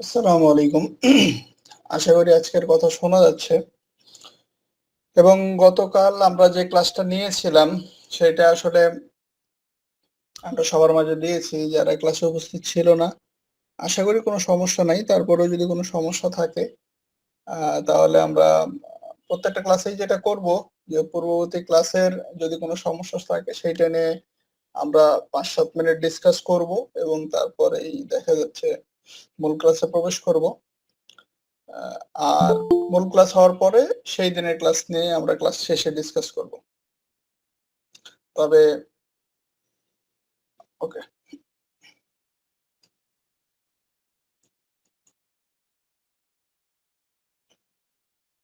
আসসালামু আলাইকুম। আশা করি আজকের কথা শোনা যাচ্ছে এবং গতকাল আমরা যে ক্লাসটা নিয়েছিলাম সেটা আসলে আমরা সবার মাঝে দিয়েছি। যারা ক্লাসে উপস্থিত ছিল না, আশা করি কোনো সমস্যা নাই। তারপরেও যদি কোনো সমস্যা থাকে আ তাহলে আমরা প্রত্যেকটা ক্লাসেই যেটা করব যে পূর্ববর্তী ক্লাসের যদি কোনো সমস্যা থাকে সেইটা নিয়ে আমরা ৫-৭ মিনিট ডিসকাস করব এবং তারপরেই দেখা যাচ্ছে মূল ক্লাসে প্রবেশ করব। আ আর মূল ক্লাস হওয়ার পরে সেই দিনের ক্লাস নিয়ে আমরা ক্লাস শেষে ডিসকাস করব। তবে ওকে।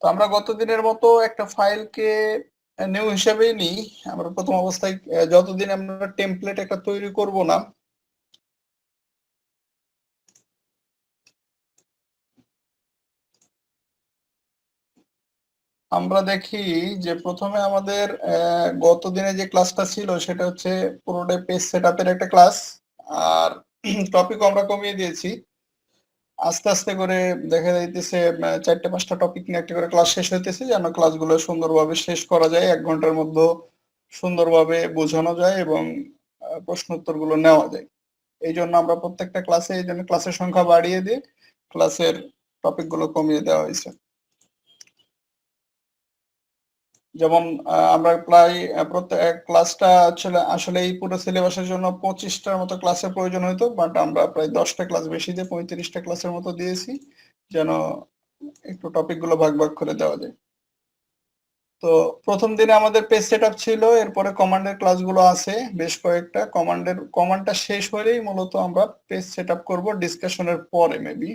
তো আমরা গত দিনের মতো একটা ফাইলকে নিউ হিসেবেই নিই। আমরা ১ম অবস্থায় যতদিন আমরা টেমপ্লেট একটা তৈরি করব না, আমরা দেখি যে ১ম এ আমাদের গত দিনে যে ক্লাসটা ছিল সেটা হচ্ছে পুরোটাই পেজ সেটআপ এর একটা ক্লাস। আর টপিকও আমরা কমিয়ে দিয়েছি। আস্তে, আস্তে করে দেখা যাইতেছে ৪ টা ৫ টা টপিক নিয়ে একটা করে ক্লাস শেষ হইতেছে যেন ক্লাসগুলো সুন্দরভাবে শেষ করা যায়। ১ ঘন্টার মধ্যেও সুন্দরভাবে বোঝানো যায় এবং প্রশ্ন উত্তরগুলো নেওয়া যায়। এইজন্য আমরা প্রত্যেকটা ক্লাসে এইজন্য ক্লাসের সংখ্যা বাড়িয়ে দিয়ে ক্লাসের টপিকগুলো কমিয়ে দেওয়া হইছে। যেমন আমরা প্রায় প্রত্যেক ক্লাসটা আসলে এই পুরো সিলেবাসের জন্য ২৫ টার মতো ক্লাসের প্রয়োজন হইতো। বাট আমরা প্রায় ১০ টা ক্লাস বেশি দিয়ে ৩৫ টা ক্লাসের মতো দিয়েছি। যেন একটু টপিকগুলো ভাগ, ভাগ করে দেওয়া যায়। তো ১ম দিনে আমাদের পেজ সেটআপ ছিল। এরপরে কমান্ডের ক্লাসগুলো আছে বেশ কয়েকটা। কমান্ডটা শেষ হলেই মূলত আমরা পেজ সেটআপ করব ডিসকাশনের পরে মেবি।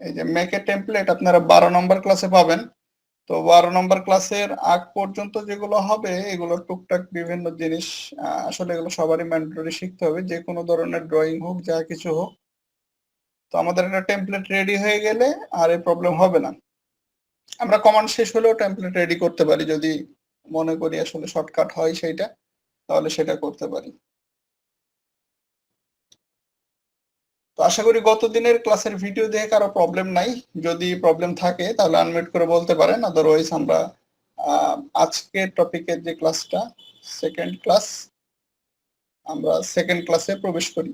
এই যে মেক এ টেমপ্লেট আপনারা ১২ নম্বর ক্লাসে পাবেন। তো ১২ নম্বর ক্লাসের আগ পর্যন্ত যেগুলো হবে এগুলো টুকটাক বিভিন্ন জিনিস আসলে এগুলো সবারই ম্যান্ডেটরি শিখতে হবে। যেকোনো ধরনের ড্রইং হোক, যা কিছু হোক। তো আমাদের একটা টেমপ্লেট রেডি হয়ে গেলে আর এই প্রবলেম হবে না। আমরা কমান্ড শেষ হলেও টেমপ্লেট রেডি করতে পারি যদি মনে করি আসলে শর্টকাট হয় সেইটা, তাহলে সেটা করতে পারি। তো আশা করি গত দিনের ক্লাসের ভিডিও দেখে কারো প্রবলেম নাই। যদি প্রবলেম থাকে তাহলে আনমিউট করে বলতে পারেন। আদারওয়াইজ আমরা আ আজকের টপিকের যে ক্লাসটা 2nd ক্লাস, আমরা 2nd ক্লাসে প্রবেশ করি।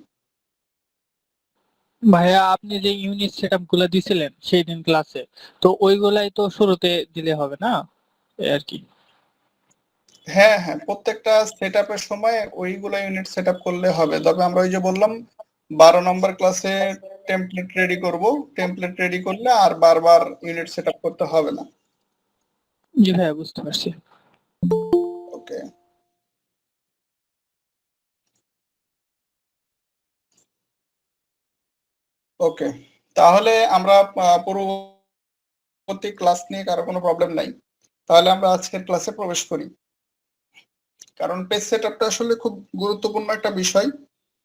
ভাইয়া আপনি যে ইউনিট সেটআপ গুলা দিছিলেন সেই দিন ক্লাসে, তো ওইগুলাই তো শুরুতে দিলে হবে না? এই আর কি। হ্যাঁ, হ্যাঁ, প্রত্যেকটা সেটআপের সময় ওইগুলা ইউনিট সেটআপ করলে হবে। তবে আমরা ওই যে বললাম ১২ নম্বর ক্লাসে টেমপ্লেট রেডি করব। টেমপ্লেট রেডি করলে আর বারবার ইউনিট সেটআপ করতে হবে না। জি ভাইয়া, বুঝতে পারছি। ওকে, ওকে। তাহলে আমরা পরবর্তী ক্লাস নিয়ে কারো কোনো প্রবলেম নাই। তাহলে আমরা আজকের ক্লাসে প্রবেশ করি। কারণ পেজ সেটআপটা আসলে খুব গুরুত্বপূর্ণ একটা বিষয়।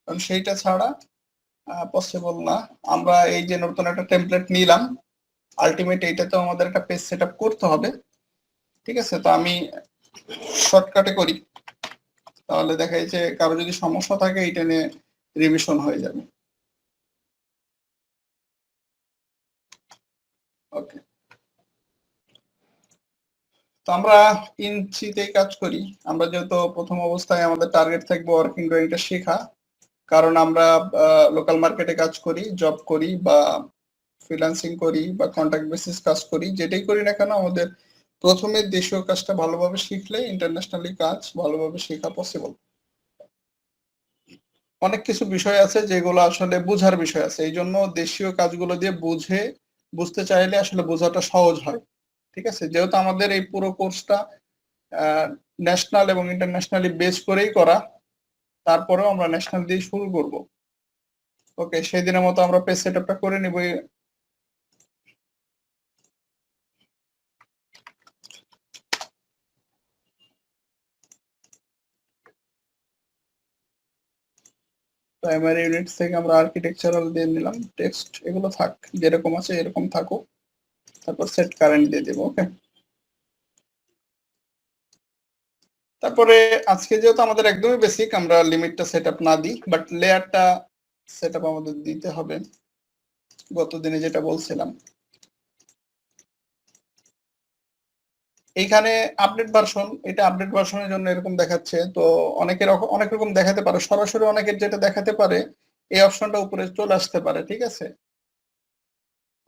কারণ সেইটা ছাড়া পসিবল না। আমরা এই যে নতুন একটা টেমপ্লেট নিলাম, আল্টিমেট এইটাতেও আমাদের একটা পেজ সেটআপ করতে হবে। ঠিক আছে? তো আমি শর্টকাটে করি। তাহলে দেখা যাচ্ছে কারো যদি সমস্যা থাকে এইটা নিয়ে রিভিশন হয়ে যাবে। ওকে। তো আমরা ইঞ্চিতেই কাজ করি। আমরা যেহেতু ১ম অবস্থায় আমাদের টার্গেট থাকবে ওয়ার্কিং ড্রয়িংটা শেখা। কারণ আমরা আ লোকাল মার্কেটে কাজ করি, জব করি বা ফ্রিল্যান্সিং করি বা কন্ট্রাক্ট বেসিস কাজ করি। যেটাই করি না কেন আমাদের ১ম এ দেশীয় কাজটা ভালোভাবে শিখলে ইন্টারন্যাশনালি কাজ ভালোভাবে শেখা পসিবল। অনেক কিছু বিষয় আছে যেগুলো আসলে বুঝার বিষয় আছে। এইজন্য দেশীয় কাজগুলো দিয়ে বুঝতে চাইলে আসলে বোঝাটা সহজ হয়। ঠিক আছে? যেহেতু আমাদের এই পুরো কোর্সটা আ ন্যাশনাল এবং ইন্টারন্যাশনালি বেস করেই করা, তারপরেও আমরা ন্যাশনাল দিয়েই শুরু করব। ওকে, সেদিনের মতো আমরা পেজ সেটআপটা করে নিব। প্রাইমারি ইউনিট থেকে আমরা আর্কিটেকচারাল দিয়ে নিলাম। টেক্সট এগুলো থাক। যেরকম আছে এরকম থাকুক। তারপর সেট কারেন্ট দিয়ে দেব। ওকে? তারপরে আজকে যেহেতু আমাদের একদমই বেসিক, আমরা লিমিটটা সেট আপ না দিই, বাট লেয়ারটা সেট আপ আমাদের দিতে হবে গত দিনে যেটা বলছিলাম। এইখানে আপডেট ভার্সন, এটা আপডেট ভার্সনের জন্য এরকম দেখাচ্ছে। তো অনেকের অনেক রকম দেখাতে পারে, সরাসরি অনেকের যেটা দেখাতে পারে এই অপশনটা উপরে চলে আসতে পারে, ঠিক আছে।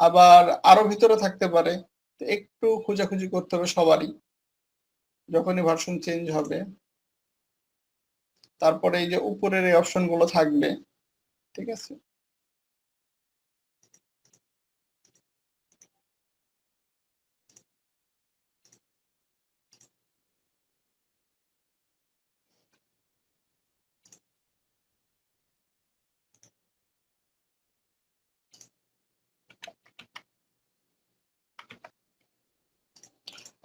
আবার আরো ভিতরে থাকতে পারে, তো একটু খোঁজাখুঁজি করতে হবে সবারই যখনই ভার্সন চেঞ্জ হবে। তারপরে এই যে উপরের এই অপশন গুলো থাকবে, ঠিক আছে।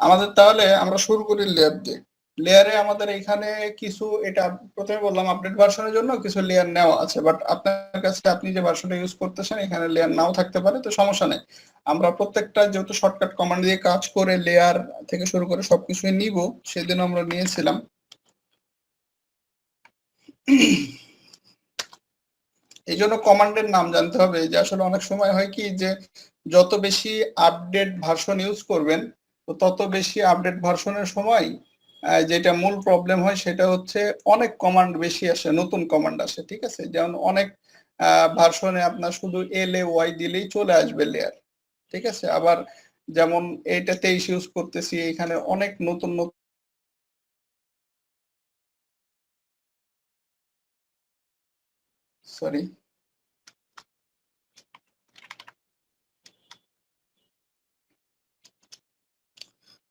আমাদের তাহলে আমরা শুরু করি লেয়ার দিয়ে। লেয়ারে আমাদের এখানে কিছু, এটা প্রথমে বললাম আপডেট ভার্সনের জন্য কিছু লেয়ার নেওয়া আছে, বাট আপনার কাছে আপনি যে ভার্সনটা ইউজ করতেছেন এখানে লেয়ার নাও থাকতে পারে, তো সমস্যা নেই। আমরা প্রত্যেকটা যেহেতু শর্টকাট কমান্ড দিয়ে কাজ করে লেয়ার থেকে শুরু করে সবকিছুই নিব, সেদিন আমরা নিয়েছিলাম। এই জন্য কমান্ডের নাম জানতে হবে, যে আসলে অনেক সময় হয় কি যে যত বেশি আপডেট ভার্সন ইউজ করবেন, তো তত বেশি আপডেট ভার্সনের সময় যেটা মূল প্রবলেম হয় সেটা হচ্ছে অনেক কমান্ড বেশি আসে, নতুন কমান্ড আসে, ঠিক আছে। যেমন অনেক ভার্সনে আপনার শুধু এল এ ওয়াই দিলেই চলে আসবে লেয়ার, ঠিক আছে। আবার যেমন এইটা 23 ইউজ করতেছি, এখানে অনেক নতুন নতুন, সরি,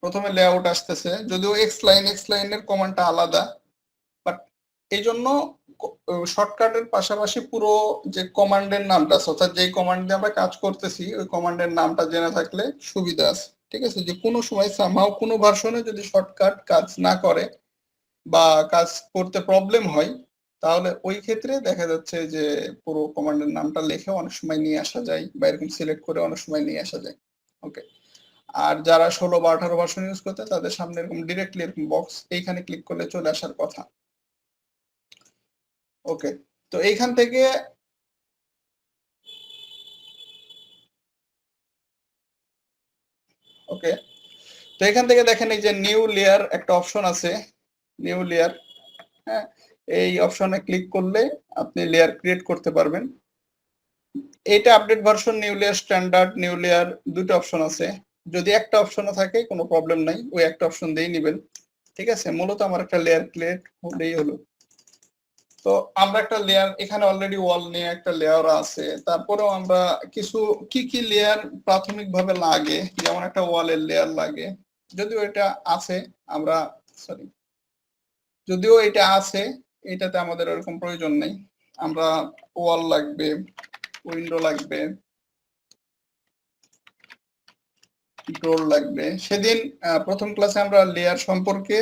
প্রথমে লেআউট আসতেছে, যদিও এক্স লাইনের কমান্ডটা আলাদা, বাট এই জন্য শর্টকাটের পাশাপাশি পুরো যে কমান্ডের নামটা আছে, অর্থাৎ যেই কমান্ড দিয়ে আমরা কাজ করতেছি ওই কমান্ডের নামটা জেনে থাকলে সুবিধা আছে, ঠিক আছে। যে কোনো সময় সামহাও কোনো ভার্সনে যদি শর্টকাট কাজ না করে বা কাজ করতে প্রবলেম হয়, তাহলে ওই ক্ষেত্রে দেখা যাচ্ছে যে পুরো কমান্ডের নামটা লিখে অনেক সময় নিয়ে আসা যায়, বা এরকম সিলেক্ট করে অনেক সময় নিয়ে আসা যায়। ওকে। আর যারা 16 বা 18 ভার্সন ইউজ করতে, তাদের সামনে এরকম ডিরেক্টলি এরকম বক্স, এইখানে ক্লিক করলে চলে আসার কথা। ওকে, তো এইখান থেকে ওকে, তো এখান থেকে দেখেন এই যে নিউ লেয়ার একটা অপশন আছে, নিউ লেয়ার, হ্যাঁ, এই অপশনে ক্লিক করলে আপনি লেয়ার ক্রিয়েট করতে পারবেন। এটা update version, new layer, standard, new layer, দুটো অপশন আছে। যদি একটা অপশনও থাকে কোনো প্রবলেম নাই, ওই একটা অপশন দিয়েই নেবেন, ঠিক আছে। মূলত আমার একটা লেয়ার ক্রিয়েট হলেই হলো। তো আমরা একটা লেয়ার, এখানে অলরেডি ওয়াল নিয়ে একটা লেয়ার আছে, তারপরেও আমরা কিছু কি কি লেয়ার প্রাথমিকভাবে লাগে, যেমন একটা ওয়ালের লেয়ার লাগে, যদিও এটা আছে, আমরা সরি, যদিও এটা আছে, এটাতে আমাদের ওরকম প্রয়োজন নেই। আমরা ওয়াল লাগবে, উইন্ডো লাগবে, ডোর লাগবে। সেদিন প্রথম ক্লাসে আমরা লেয়ার সম্পর্কে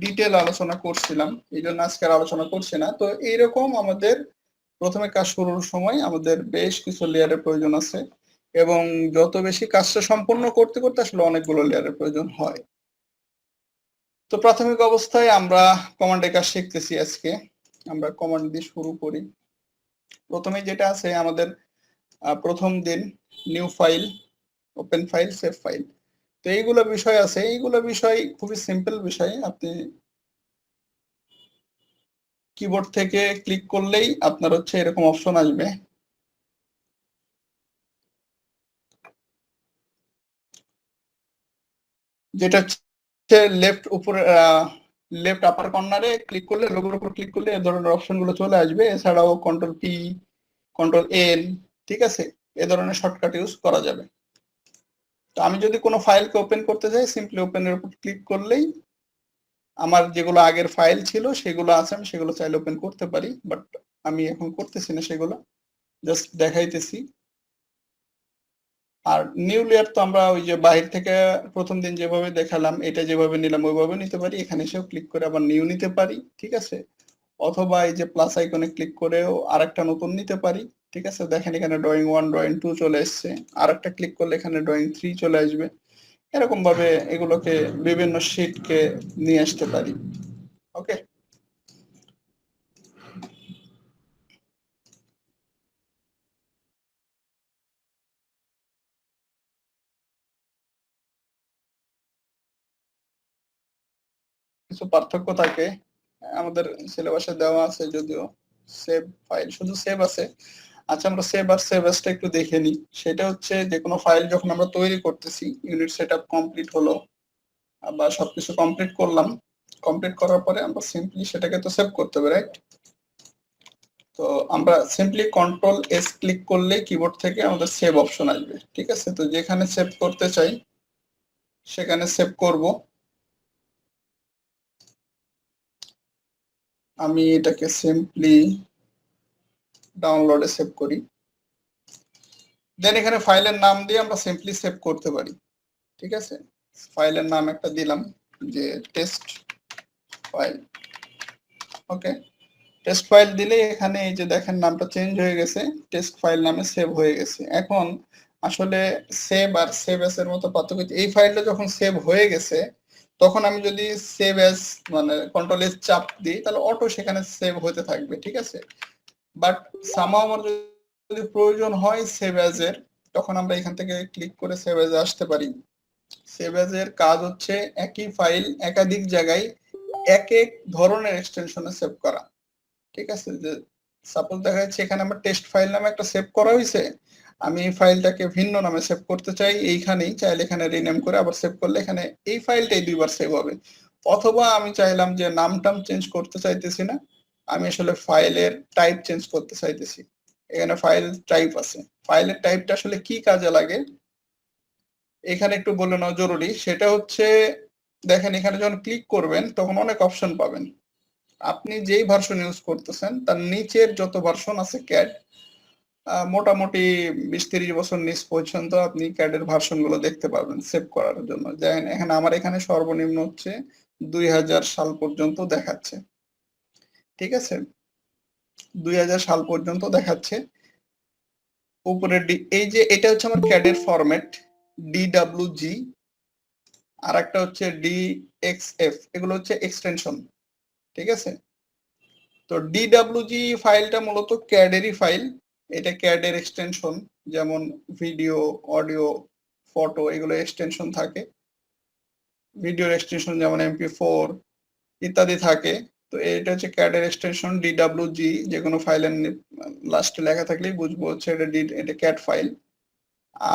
ডিটেল আলোচনা করছিলাম, এই জন্য আজকের আলোচনা করছি না। তো এইরকম আমাদের প্রথমে কাজ শুরুর সময় আমাদের বেশ কিছু লেয়ারের প্রয়োজন আছে, এবং যত বেশি কাজটা সম্পূর্ণ করতে করতে আসলে অনেকগুলো লেয়ারের প্রয়োজন হয়। তো প্রাথমিক অবস্থায় আমরা কমান্ডের কাজ শিখতেছি আজকে। আমরা কমান্ড দিয়ে শুরু করি। প্রথমে যেটা আছে আমাদের প্রথম দিন, new file, open file, save file. তো এইগুলো বিষয় আছে, এইগুলো বিষয় খুবই সিম্পল বিষয়। আপনি কিবোর্ড থেকে ক্লিক করলেই আপনার হচ্ছে এরকম অপশন আসবে, যেটা হচ্ছে লেফট উপরে, লেফট আপার কর্নারে ক্লিক করলে, লোগোর উপর ক্লিক করলে এই ধরনের অপশন গুলো চলে আসবে। এছাড়াও কন্ট্রোল পি, কন্ট্রোল এন, ঠিক আছে, এ ধরনের শর্টকাট ইউজ করা যাবে। তো আমি যদি কোনো ফাইলকে ওপেন করতে চাই, সিম্পলি ওপেনের উপর ক্লিক করলেই আমার যেগুলো আগের ফাইল ছিল সেগুলো আছে, আমি সেগুলো চাইলে ওপেন করতে পারি, বাট আমি এখন করতেছি না, সেগুলো জাস্ট দেখাইতেছি। আর নিউ লেয়ার তো আমরা ওই যে বাহির থেকে প্রথম দিন যেভাবে দেখালাম, এটা যেভাবে নিলাম ওইভাবে নিতে পারি, এখানে এসেও ক্লিক করে আবার নিউ নিতে পারি, ঠিক আছে। অথবা এই যে প্লাস আইকনে ক্লিক করেও আরেকটা নতুন নিতে পারি, ঠিক আছে। দেখেন এখানে ড্রয়িং 1, ড্রয়িং 2 চলে এসছে, আরেকটা ক্লিক করলে এখানে ড্রয়িং 3 চলে আসবে। এরকম ভাবে এগুলোকে বিভিন্ন শীটকে নিয়ে আসতে পারি। ওকে, কিছু পার্থক্য থাকে, আমাদের সিলেবাসে দেওয়া আছে যদিও। সেভ ফাইল, শুধু সেভ আছে। আচ্ছা, আমরা সেভ আর সেভ অ্যাজটা একটু দেখে নিই। সেটা হচ্ছে যে কোনো ফাইল যখন আমরা তৈরি করতেছি, ইউনিট সেটআপ কমপ্লিট হলো বা সবকিছু কমপ্লিট করলাম, কমপ্লিট করার পরে আমরা সিম্পলি সেটাকে তো সেভ করতে হবে, রাইট? তো আমরা সিম্পলি কন্ট্রোল এস ক্লিক করলে কিবোর্ড থেকে আমাদের সেভ অপশন আসবে, ঠিক আছে? তো যেখানে সেভ করতে চাই সেখানে সেভ করব। আমি এটাকে সিম্পলি ডাউনলোডে সেভ করি। দেন এখানে ফাইলের নাম দিয়ে আমরা সিম্পলি সেভ করতে পারি, ঠিক আছে? ফাইলের নাম একটা দিলাম যে টেস্ট ফাইল। ওকে, টেস্ট ফাইল দিলে এখানে এই যে দেখেন নামটা চেঞ্জ হয়ে গেছে, টেস্ট ফাইল নামে সেভ হয়ে গেছে। এখন আসলে সেভ আর সেভ এস এর মতো পার্থক্য, এই ফাইলটা যখন সেভ হয়ে গেছে তখন আমি যদি সেভ এস মানে কন্ট্রোল এস চাপ দিই তাহলে অটো সেখানে সেভ হতে থাকবে, ঠিক আছে? বাট সামহাও আমার যদি প্রয়োজন হয় সেভ এজ এর, তখন আমরা এখান থেকে ক্লিক করে সেভ এজ আসতে পারি। সেভ এজ এর কাজ হচ্ছে একই ফাইল একাধিক জায়গায় এক এক ধরনের এক্সটেনশনে সেভ করা, ঠিক আছে? যে সাপোজ দেখা যাচ্ছে এখানে আমার টেস্ট ফাইল নামে একটা সেভ করা হয়েছে, আমি এই ফাইলটাকে ভিন্ন নামে সেভ করতে চাই, এইখানেই চাইলে এখানে রিনেম করে আবার সেভ করলে এখানে এই ফাইলটাই দুইবার সেভ হবে। অথবা আমি চাইলাম যে নামটাম চেঞ্জ করতে চাইতেছি না, আমি আসলে ফাইলের টাইপ চেঞ্জ করতে চাইতেছি, এখানে ফাইল টাইপ আছে। ফাইলের টাইপটা আসলে কি কাজে লাগে এখানে একটু বলে নেওয়া জরুরি। সেটা হচ্ছে দেখেন এখানে যখন ক্লিক করবেন তখন অনেক অপশন পাবেন। আপনি যেই ভার্সন ইউজ করতেছেন তার নিচের যত ভার্সন আছে ক্যাড, মোটামুটি 20-30 বছর নিচ পর্যন্ত আপনি ক্যাডের ভার্সন গুলো দেখতে পাবেন সেভ করার জন্য। যেমন এখানে আমার এখানে সর্বনিম্ন হচ্ছে 2000 সাল পর্যন্ত দেখাচ্ছে, ঠিক আছে? 2000 সাল পর্যন্ত দেখাচ্ছে। উপরে এই যে এটা হচ্ছে আমার ক্যাডের ফরম্যাট ডিডব্লিউজি, আর একটা হচ্ছে ডিএক্সএফ, এগুলো হচ্ছে এক্সটেনশন, ঠিক আছে? তো ডিডব্লিউজি ফাইলটা মূলত ক্যাডেরই ফাইল, এটা ক্যাডের এক্সটেনশন, যেমন ভিডিও, অডিও, ফটো এগুলো এক্সটেনশন থাকে। ভিডিওর এক্সটেনশন যেমন MP4 ইত্যাদি থাকে। তো এটা হচ্ছে ক্যাডের এক্সটেনশন ডিডব্লিউজি, যে কোনো ফাইলের লাস্টে লেখা থাকলেই বুঝবো হচ্ছে এটা ক্যাড ফাইল।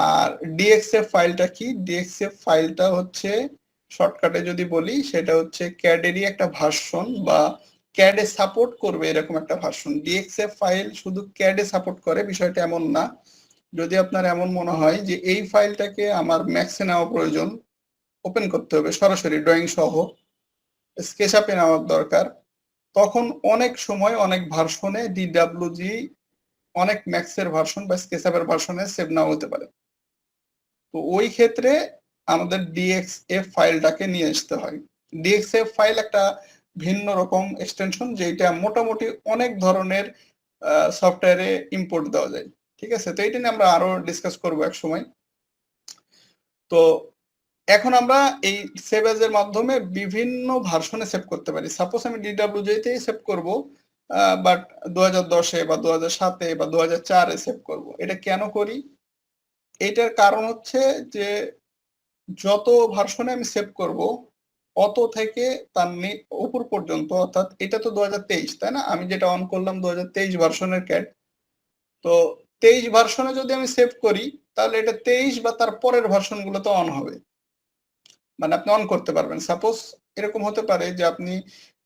আর ডিএক্সএফ ফাইলটা কি? ডিএক্সএফ ফাইলটা হচ্ছে শর্টকাটে যদি বলি সেটা হচ্ছে ক্যাডেরই একটা ভার্সন বা ক্যাডে সাপোর্ট করবে এরকম একটা ভার্সন। ডিএক্সএফ ফাইল শুধু ক্যাডে সাপোর্ট করে বিষয়টা এমন না। যদি আপনার এমন মনে হয় যে এই ফাইলটাকে আমার ম্যাক্সে নেওয়া প্রয়োজন, ওপেন করতে হবে সরাসরি ড্রয়িং সহ, স্কেচআপে নেওয়ার দরকার, তখন অনেক সময় অনেক ভার্সনে ডিডব্লিউজি অনেক ম্যাক্সের ভার্সন বা স্কেচআপের ভার্সনে সেভ নাও হতে পারে। তো ওই ক্ষেত্রে আমাদের ডিএক্সএফ ফাইলটাকে নিয়ে আসতে হয়। ডিএক্সএফ ফাইল একটা ভিন্ন রকম এক্সটেনশন যেটা মোটামুটি অনেক ধরনের সফটওয়্যারে ইম্পোর্ট দেওয়া যায়, ঠিক আছে? তো এটা নিয়ে আমরা আরো ডিসকাস করবো এক সময়। তো এখন আমরা এই সেভ এজ এর মাধ্যমে বিভিন্ন ভার্সনে সেভ করতে পারি। সাপোজ আমি ডিডব্লিউজি তে সেভ করব, বাট 2010-এ বা 2007-এ বা 2004-এ সেভ করব। এটা কেন করি? এটার কারণ হচ্ছে যে যত ভার্সনে আমি সেভ করব অত থেকে তার উপর পর্যন্ত, অর্থাৎ এটা তো 2023 তাই না, আমি যেটা অন করলাম 2023 ভার্সনের ক্যাড। তো 23 ভার্সনে যদি আমি সেভ করি তাহলে এটা 23 বা তার পরের ভার্সন গুলো তো অন হবে, মানে আপনি অন করতে পারবেন। সাপোজ এরকম হতে পারে যে আপনি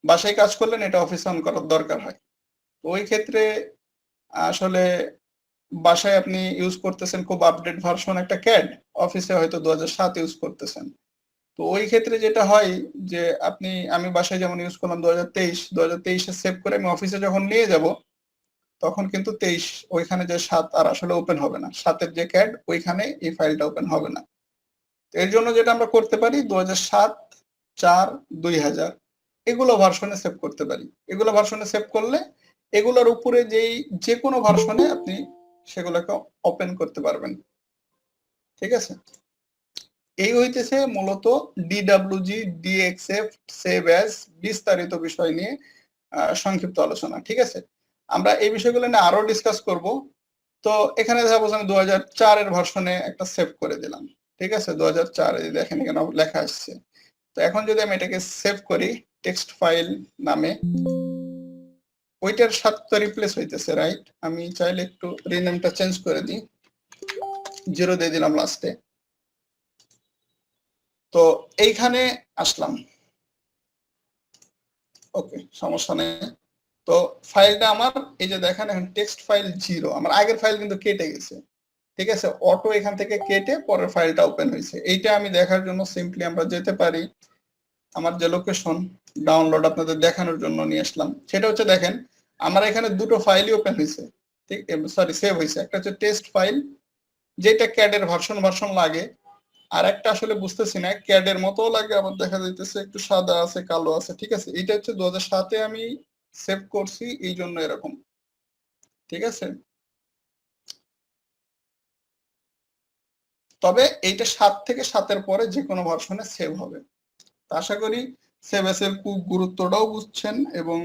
বাসায় কাজ করলেন, এটা অফিসে অন করার দরকার হয়। তো ওই ক্ষেত্রে আসলে বাসায় আপনি ইউজ করতেছেন খুব আপডেট ভার্সন একটা ক্যাড, অফিসে হয়তো 2007 ইউজ করতেছেন। তো ওই ক্ষেত্রে যেটা হয় যে আমি বাসায় যেমন ইউজ করলাম 2023-এ সেভ করে আমি অফিসে যখন নিয়ে যাব তখন কিন্তু 23 ওইখানে যে 7 আর আসলে ওপেন হবে না, 7-এর যে ক্যাড ওইখানে এই ফাইলটা ওপেন হবে না। এর জন্য যেটা আমরা করতে পারি 2007, 4, 2000 এগুলো ভার্সনে সেভ করতে পারি। এগুলো ভার্সনে সেভ করলে এগুলোর উপরে যে কোনো ভার্সনে আপনি সেগুলোকে ওপেন করতে পারবেন, ঠিক আছে? এই হইতেছে মূলত ডিডব্লিউজি ডিএক্সএফ সেভ অ্যাজ বিস্তারিত বিষয় নিয়ে সংক্ষিপ্ত আলোচনা। ঠিক আছে, আমরা এই বিষয়গুলো নিয়ে আরো ডিসকাস করব। তো এখানে সাপোজ আমি 2004 এর ভার্সনে একটা সেভ করে দিলাম। ঠিক আছে, 2004 দেখেন এখানে লেখা আসছে। তো এখন যদি আমি এটাকে সেভ করি টেক্সট ফাইল নামে, ওইটার সাথে তো রিপ্লেস হইতেছে, রাইট? আমি চাইলে একটু রিনেমটা চেঞ্জ করে দিই, 0 দিয়ে দিলাম লাস্টে। তো এইখানে আসলাম, ওকে, সমস্যা নেই। তো ফাইলটা আমার এই যে দেখেন এখন টেক্সট ফাইল 0, আমার আগের ফাইল কিন্তু কেটে গেছে। ঠিক আছে, অটো এখান থেকে কেটে পরের ফাইলটা ওপেন হয়েছে। এইটা আমি দেখার জন্য সিম্পলি আমরা যেতে পারি আমার যে লোকেশন ডাউনলোড আপনাদের দেখানোর জন্য নিয়ে আসলাম, সেটা হচ্ছে দেখেন আমার এখানে দুটো ফাইলই ওপেন হয়েছে, ঠিক, সরি সেভ হয়েছে। একটা হচ্ছে টেক্সট ফাইল যেটা ক্যাডের ভার্সন লাগে, আর একটা আসলে বুঝতেছি না, ক্যাডের মতো লাগে আবার দেখা যাইতেছে একটু সাদা আছে কালো আছে। ঠিক আছে, এটা হচ্ছে 2007-এ আমি সেভ করছি, এই জন্য এরকম। ঠিক আছে, তবে এইটা 7 থেকে 7-এর পরে যে কোনো ভার্সনে সেভ হবে। আশা করি সেভ এস এর গুরুত্বটাও বুঝছেন এবং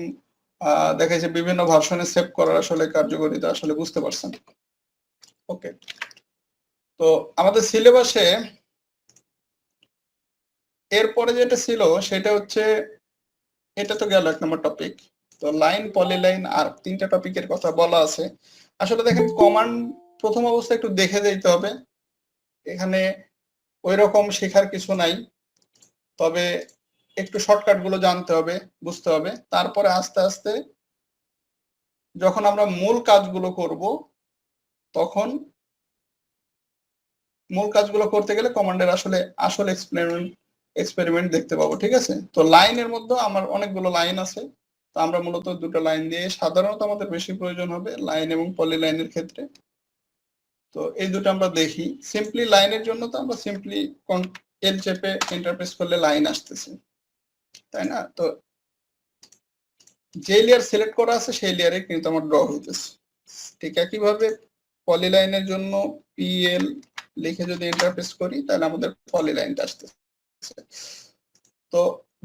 দেখা যাচ্ছে বিভিন্ন ভার্সনে সেভ করার আসলে কার্যকারিতা আসলে বুঝতে পারছেন। ওকে, তো আমাদের সিলেবাসে এরপরে যেটা ছিল সেটা হচ্ছে, এটা তো গেল 1 নম্বর টপিক। তো লাইন, পলিলাইন আর 3টা টপিকের কথা বলা আছে। আসলে দেখেন কমান্ড প্রথম অবস্থায় একটু দেখে যেতে হবে, এখানে ওইরকম শেখার কিছু নাই, তবে একটু শর্টকাট গুলো জানতে হবে, বুঝতে হবে। তারপরে আস্তে আস্তে যখন আমরা মূল কাজগুলো করব, তখন মূল কাজগুলো করতে গেলে কমান্ডের আসলে এক্সপেরিমেন্ট দেখতে পাবো। ঠিক আছে, তো লাইনের মধ্যে আমার অনেকগুলো লাইন আছে, তো আমরা মূলত দুটো লাইন দিয়ে সাধারণত আমাদের বেশি প্রয়োজন হবে লাইন এবং পলি লাইনের ক্ষেত্রে। তো এই দুটো আমরা দেখি। সিম্পলি লাইনের জন্য তো আমরা সিম্পলি এল চেপে ইন্টারপ্রেস করলে লাইন আসতেছে, তাই না? তো যে লেয়ার সিলেক্ট করা আছে সেই লেয়ারে কিন্তু আমার ড্র হইতেছে। ঠিক একইভাবে পলিলাইনের জন্য পিএল লিখে যদি ইন্টারপ্রেস করি তাহলে আমাদের পলিলাইনটা আসতেছে। তো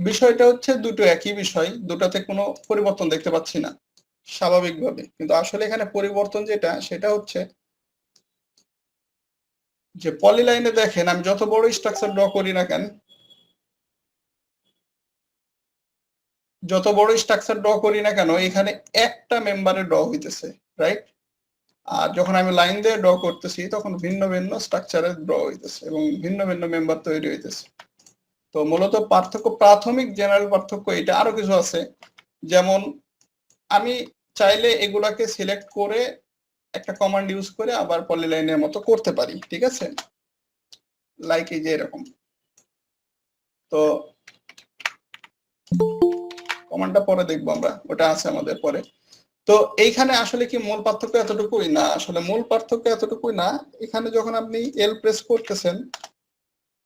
বিষয়টা হচ্ছে দুটো একই বিষয়, দুটাতে কোনো পরিবর্তন দেখতে পাচ্ছি না স্বাভাবিকভাবে, কিন্তু আসলে এখানে পরিবর্তন যেটা সেটা হচ্ছে যে পলিলাইনে দেখেন আমি যত বড় স্ট্রাকচার ড্র করি না কেন, এখানে একটা মেম্বারে ড্র হইতেছে, রাইট? আর যখন আমি লাইন দিয়ে ড্র করতেছি তখন ভিন্ন ভিন্ন স্ট্রাকচারে ড্র হইতেছে এবং ভিন্ন ভিন্ন মেম্বার তৈরি হইতেছে। তো মূলত পার্থক্য, প্রাথমিক জেনারেল পার্থক্য এটা। আরো কিছু আছে, যেমন আমি চাইলে এগুলাকে সিলেক্ট করে একটা কমান্ড ইউজ করে আবার পলিলাইনের মতো করতে পারি। ঠিক আছে, লাইক এই যে এরকম। তো কমান্ডটা পরে দেখবো আমরা, ওটা আছে আমাদের পরে। তো এইখানে আসলে কি মূল পার্থক্য এতটুকুই না? আসলে মূল পার্থক্য এতটুকুই না। এখানে যখন আপনি এল প্রেস করতেছেন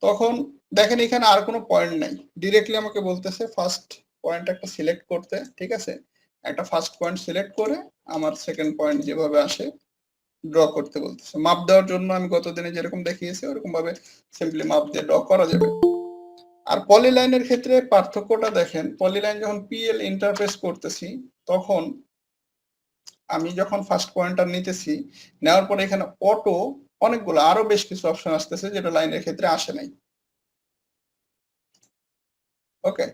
তখন দেখেন এখানে আর কোনো পয়েন্ট নাই, ডিরেক্টলি আমাকে বলতেছে ফার্স্ট পয়েন্ট একটা সিলেক্ট করতে। ঠিক আছে, একটা ফার্স্ট পয়েন্ট সিলেক্ট করে আমার সেকেন্ড পয়েন্ট যেভাবে আসে ড্র করতে বলতেছে। মাপ দেওয়ার জন্য আমি গতদিনে যেরকম দেখিয়েছি ওরকম ভাবে সিম্পলি মাপ দিয়ে ড্র করা যাবে। আর পলিলাইনের ক্ষেত্রে পার্থক্যটা দেখেন, পলিলাইন যখন পিএল ইন্টারফেস করতেছি তখন আমি যখন ফার্স্ট পয়েন্টার নিতেছি, নেওয়ার পরে এখানে অটো অনেকগুলো আরো বেশ কিছু অপশন আসতেছে যেটা লাইনের ক্ষেত্রে আসে নাই। ওকে,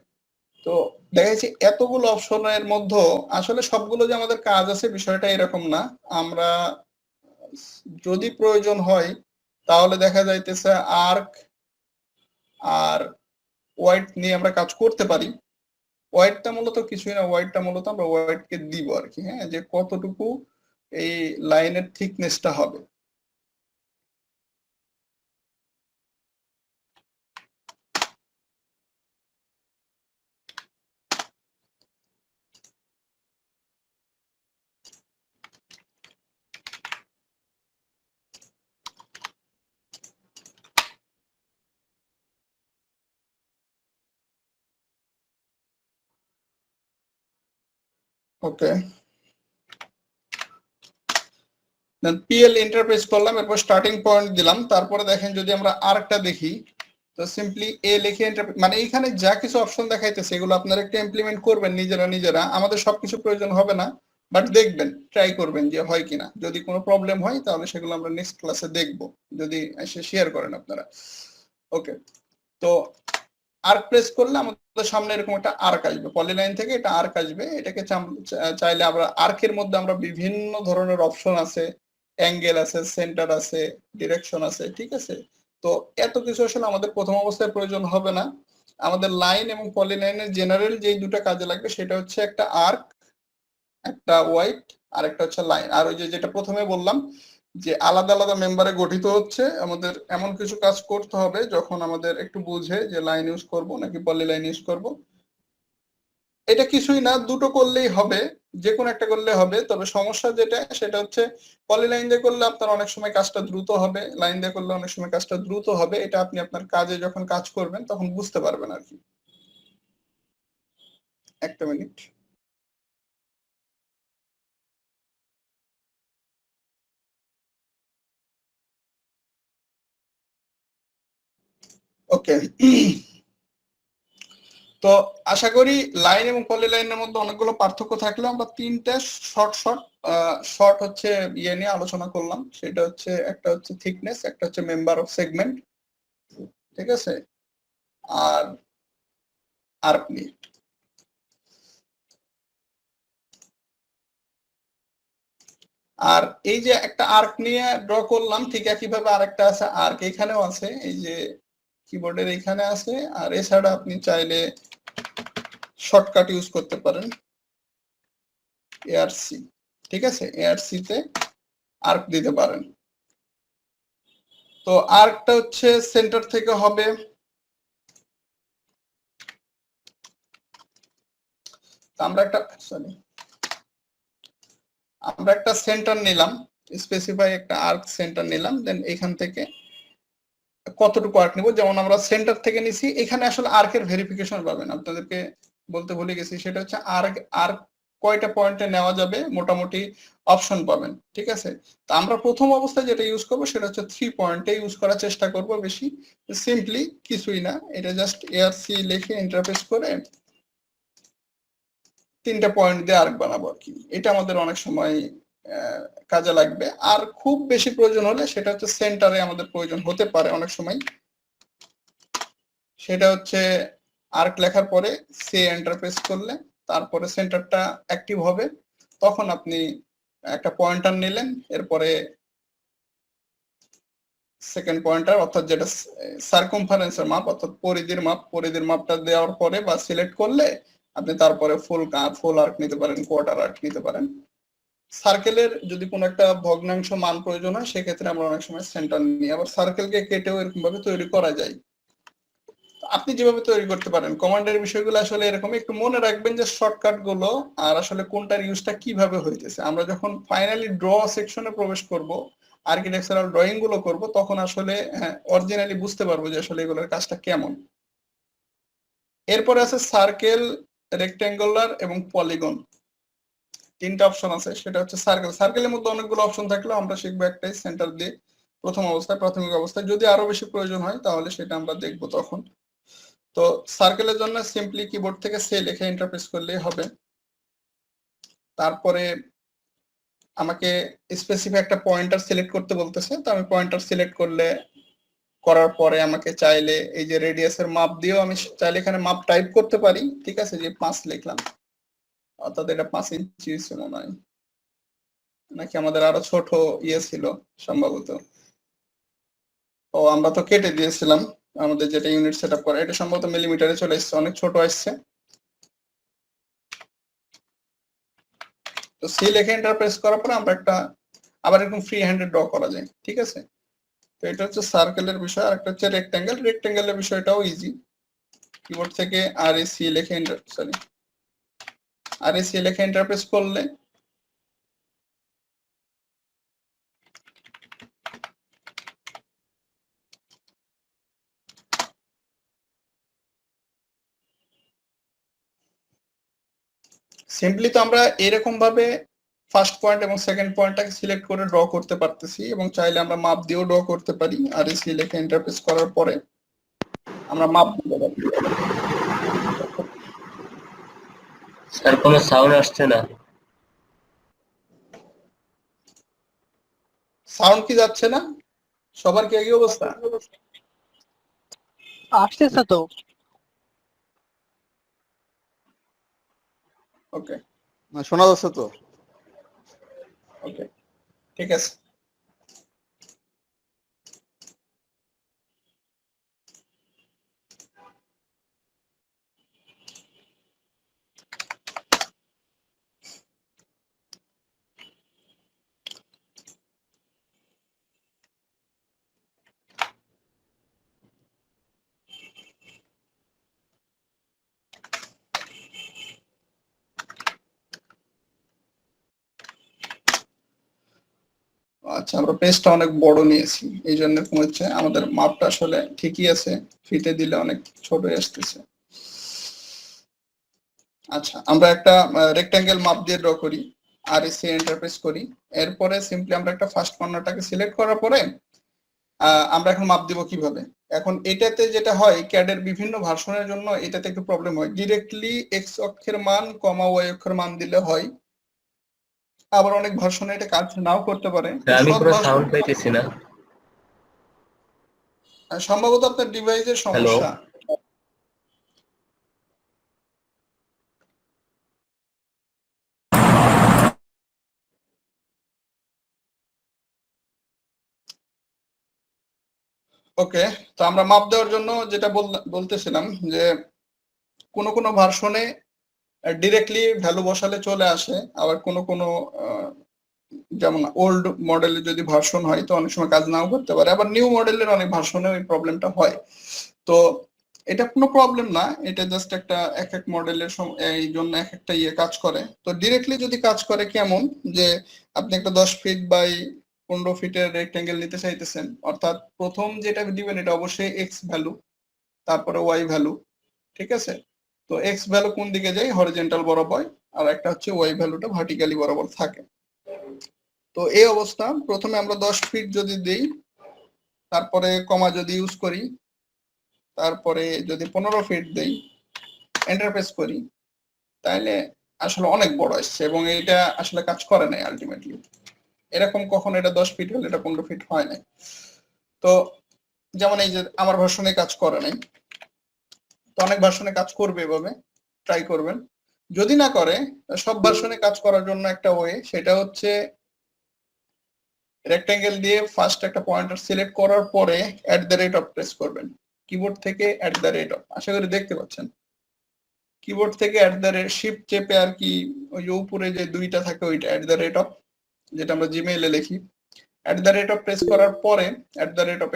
তো দেখা যাচ্ছে এতগুলো অপশনের মধ্যে আসলে সবগুলো যে আমাদের কাজ আছে বিষয়টা এরকম না। আমরা যদি প্রয়োজন হয় তাহলে দেখা যাইতেছে আর্ক আর ওয়াইড নিয়ে আমরা কাজ করতে পারি। ওয়াইডটা মূলত কিছুই না, ওয়াইডটা মূলত আমরা ওয়াইডকে দিব আর কি, হ্যাঁ, যে কতটুকু এই লাইনের থিকনেসটা হবে। ওকে, দেন পিএল ইন্টারপ্রেস করলাম, এরপর স্টার্টিং পয়েন্ট দিলাম। তারপরে দেখেন যদি আমরা আর্কটা দেখি, তো সিম্পলি এ লিখে মানে এইখানে যা কিছু অপশন দেখাইতেছে এগুলো আপনারা একটু ইমপ্লিমেন্ট করবেন নিজেরা। আমাদের সবকিছু প্রয়োজন হবে না, বাট দেখবেন, ট্রাই করবেন যে হয় কিনা। যদি কোনো প্রবলেম হয় তাহলে সেগুলো আমরা নেক্সট ক্লাসে দেখব, যদি এসে শেয়ার করেন আপনারা। ওকে, তো আর্ক প্রেস করলে আমাদের সামনে এরকম একটা আর্ক আসবে, পলিলাইন থেকে এটা আর্ক আসবে। এটাকে চাইলে আমরা আর্কের মধ্যে আমরা বিভিন্ন ধরনের অপশন আছে, অ্যাঙ্গেল আছে, সেন্টার আছে, ডিরেকশন আছে, ঠিক আছে। তো এত কিছু আসলে আমাদের প্রথম অবস্থায় প্রয়োজন হবে না। আমাদের লাইন এবং পলিলাইনের জেনারেল যেই দুটো কাজে লাগবে সেটা হচ্ছে একটা আর্ক, একটা হোয়াইট, আর একটা হচ্ছে লাইন। আর ওই যে যেটা প্রথমে বললাম যে আলাদা আলাদা মেম্বারে গঠিত হচ্ছে, আমাদের এমন কিছু কাজ করতে হবে যখন আমাদের একটু বুঝে যে লাইন ইউজ করব নাকি পলিলাইন ইউজ করব। এটা কিছুই না, দুটো করলেই হবে, যে কোনো একটা করলে হবে। তবে সমস্যা যেটা সেটা হচ্ছে পলিলাইন দিয়ে করলে আপনার অনেক সময় কাজটা দ্রুত হবে, লাইন দিয়ে করলে অনেক সময় কাজটা দ্রুত হবে। এটা আপনি আপনার কাজে যখন কাজ করবেন তখন বুঝতে পারবেন আর কি। একটা মিনিট। ওকে, তো আশা করি লাইন এবং পলিলাইনের মধ্যে অনেকগুলো পার্থক্য থাকলেও আমরা তিনটা শর্ট হচ্ছে ইয়ে নিয়ে আলোচনা করলাম। সেটা হচ্ছে একটা হচ্ছে থিকনেস, একটা হচ্ছে মেম্বার অফ সেগমেন্ট, ঠিক আছে, আর আর্ক নিয়ে। আর এই যে একটা আর্ক নিয়ে ড্র করলাম, ঠিক একইভাবে আরেকটা আছে আর্ক, এখানেও আছে, এই যে কিবোর্ডের এখানে আছে। আর এছাড়া আপনি চাইলে শর্টকাট ইউজ করতে পারেন, এআরসি, ঠিক আছে, এআরসি তে আর্ক দিতে পারেন। তো আর্কটা হচ্ছে সেন্টার থেকে হবে, আমরা একটা সেন্টার নিলাম, স্পেসিফাই একটা আর্ক সেন্টার নিলাম। দেন এখান থেকে কতটুকু আর্ক নিব, যেমন আমরা সেন্টার থেকে নিছি, এখানে আসলে আর্কের ভেরিফিকেশন পাবেন। আপনাদেরকে বলতে ভুলে গেছি, সেটা হচ্ছে আর্ক কয়টা পয়েন্টে নেওয়া যাবে মোটামুটি অপশন পাবেন, ঠিক আছে। তো আমরা প্রথম অবস্থায় যেটা ইউজ করব সেটা হচ্ছে 3 পয়েন্টে ইউজ করার চেষ্টা করব বেশি। সিম্পলি কিছুই না, এটা জাস্ট এআরসি লিখে ইন্টারফেস করে 3টা পয়েন্ট দিয়ে আর্ক বানাবো আর কি। এটা আমাদের অনেক সময় কাজে লাগবে। আর খুব বেশি প্রয়োজন হলে সেটা হচ্ছে সেন্টারে আমাদের প্রয়োজন হতে পারে অনেক সময়। সেটা হচ্ছে আর্ক লেখার পরে সে এন্টার প্রেস করলে তারপরে সেন্টারটা অ্যাক্টিভ হবে, তখন আপনি একটা পয়েন্টার নিলেন, এরপরে সেকেন্ড পয়েন্টার অর্থাৎ যেটা সার্কমফারেন্সের মাপ অর্থাৎ পরিধির মাপটা দেওয়ার পরে বা সিলেক্ট করলে আপনি তারপরে ফুল আর্ক নিতে পারেন, কোয়ার্টার আর্ক নিতে পারেন। সার্কেলের যদি কোনো একটা ভগ্নাংশ মান প্রয়োজন হয় সেক্ষেত্রে আমরা অনেক সময় সেন্টার নিই। আবার সার্কেলকে কেটেও এরকম ভাবে তৈরি করা যায়। আপনি যেভাবে তৈরি করতে পারেন, কমান্ডের বিষয়গুলো আসলে এরকম, একটু মনে রাখবেন যে শর্টকাট গুলো আর আসলে কোনটার ইউজটা কিভাবে হইতেছে। আমরা যখন ফাইনালি ড্র সেকশনে প্রবেশ করব, আর্কিটেকচারাল ড্রয়িং গুলো করব, তখন আসলে অরিজিনালি বুঝতে পারবো যে আসলে এগুলোর কাজটা কেমন। এরপরে আছে সার্কেল, রেক্টেঙ্গুলার এবং পলিগন, তিনটা অপশন আছে। সেটা হচ্ছে সার্কেলের মধ্যে অনেকগুলো অপশন থাকলেও আমরা শিখবো একটাই, সেন্টার দিয়ে প্রাথমিক অবস্থায়। যদি আরো বেশি প্রয়োজন হয় তাহলে সেটা আমরা দেখবো তখন। তো সার্কেলের জন্য সিম্পলি কিবোর্ড থেকে সে লেখা ইন্টারপ্রেস করলেই হবে। তারপরে আমাকে স্পেসিফিক একটা পয়েন্টার সিলেক্ট করতে বলতেছে, তো আমি পয়েন্টার সিলেক্ট করার পরে আমাকে চাইলে এই যে রেডিয়াসের মাপ দিয়েও আমি চাইলে এখানে মাপ টাইপ করতে পারি, ঠিক আছে, যে 5 লিখলাম, অর্থাৎ এটা 5 ইঞ্চি ছিল মনে হয়, নাকি আমাদের আরো ছোট ইয়ে ছিল সম্ভবত। ও আমরা তো কেটে দিয়েছিলাম, আমাদের যেটা ইউনিট সেটআপ করা এটা সম্ভবত মিলিমিটারে চলে এসেছে, অনেক ছোট আসছে। তো সি লেখে এন্টার প্রেস করার পর আমরা একটা আবার এরকম ফ্রি হ্যান্ডে ড্র করা যায়, ঠিক আছে। তো এটা হচ্ছে সার্কেলের বিষয়। আর একটা হচ্ছে রেক্টেঙ্গেলের বিষয়টাও ইজি। কিবোর্ড থেকে আর এ সি লেখে এন্টার প্রেস করলে সিম্পলি তো আমরা এরকম ভাবে ফার্স্ট পয়েন্ট এবং সেকেন্ড পয়েন্টটাকে সিলেক্ট করে ড্র করতে পারতেছি, এবং চাইলে আমরা মাপ দিয়েও ড্র করতে পারি আর এ সি লেখে এন্টার প্রেস করার পরে। আমরা মাপ দিতে পারি। স্যার কোনো সাউন্ড আসছে না। সাউন্ড কি যাচ্ছে না? সবার কি একই অবস্থা? আসতেছে তো। ওকে না, শোনা যাচ্ছে তো। ওকে ঠিক আছে। আচ্ছা, আমরা পেজটা অনেক বড় নিয়েছি, এই জন্য এরকম হচ্ছে। আমাদের মাপটা আসলে ঠিকই আছে, ফিটে দিলে অনেক ছোট হয়ে আসতেছে। আচ্ছা, আমরা একটা রেক্ট্যাঙ্গেল মাপ দিয়ে ড্র করি, আর এসি এন্টার প্রেস করি। এরপরে সিম্পলি আমরা একটা ফার্স্ট কর্নারটাকে সিলেক্ট করার পরে আমরা এখন মাপ দিব কিভাবে। এখন এটাতে যেটা হয়, ক্যাড এর বিভিন্ন ভার্সনের জন্য এটাতে একটু প্রবলেম হয়। ডিরেক্টলি এক্স অক্ষের মান কমা ওয়াই অক্ষের মান দিলে হয়, আবার অনেক ভার্সনে এটা কাজ নাও করতে পারে। স্যার আমি সব কোনো ভার্সন সাউন্ড পাইতেছি না। সম্ভবত আপনার ডিভাইসের হ্যালো। সমস্যা। ওকে, তো আমরা মাপ দেওয়ার জন্য যেটা বলতেছিলাম যে কোনো ভার্সনে ডিরেক্টলি ভ্যালু বসালে চলে আসে, আবার কোনো যেমন ওল্ড মডেলের যদি ভার্সন হয় তো অনেক সময় কাজ নাও করতে পারে, আবার নিউ মডেলের অনেক ভার্সনে ওই প্রবলেমটা হয়। তো এটা কোনো প্রবলেম না, এটা জাস্ট একটা এক এক মডেলের এই জন্য এক একটা ইয়ে কাজ করে। তো ডিরেক্টলি যদি কাজ করে কেমন, যে আপনি একটা 10 ফিট বাই 15 ফিটের রেক্টেঙ্গেল নিতে চাইতেছেন, অর্থাৎ প্রথম যেটা দিবেন এটা অবশ্যই এক্স ভ্যালু, তারপরে ওয়াই ভ্যালু, ঠিক আছে। তো এক্স ভ্যালু কোন দিকে যায়, হরিজন্টাল বরাবর, আর একটা হচ্ছে ওয়াই ভ্যালুটা ভার্টিক্যালি বরাবর থাকে। তো এই অবস্থা, প্রথমে আমরা 10 ফিট যদি দেই, তারপরে কমা যদি ইউজ করি, তারপরে যদি 15 ফিট দেই, এন্টার প্রেস করি, তাহলে আসলে অনেক বড় আসছে এবং এটা আসলে কাজ করে নাই আলটিমেটলি। এরকম কখন এটা 10 ফিট হলে এটা 15 ফিট হয় নাই। তো যেমন এই যে আমার ভার্সনে কাজ করে নাই, তো অনেক ভার্সনে কাজ করবে, এভাবে ট্রাই করবেন। যদি না করে, সব ভার্সনে কাজ করার জন্য একটা ওয়ে, সেটা হচ্ছে রেক্ট্যাঙ্গেল দিয়ে ফার্স্ট একটা পয়েন্টার সিলেক্ট করার পরে @ প্রেস করবেন কিবোর্ড থেকে। আশা করি দেখতে পাচ্ছেন, কিবোর্ড থেকে শিফট চেপে আর কি, ওই যে উপরে যে দুইটা থাকে ওইটা যেটা আমরা জিমেইলে লিখি, প্রেস করার পরে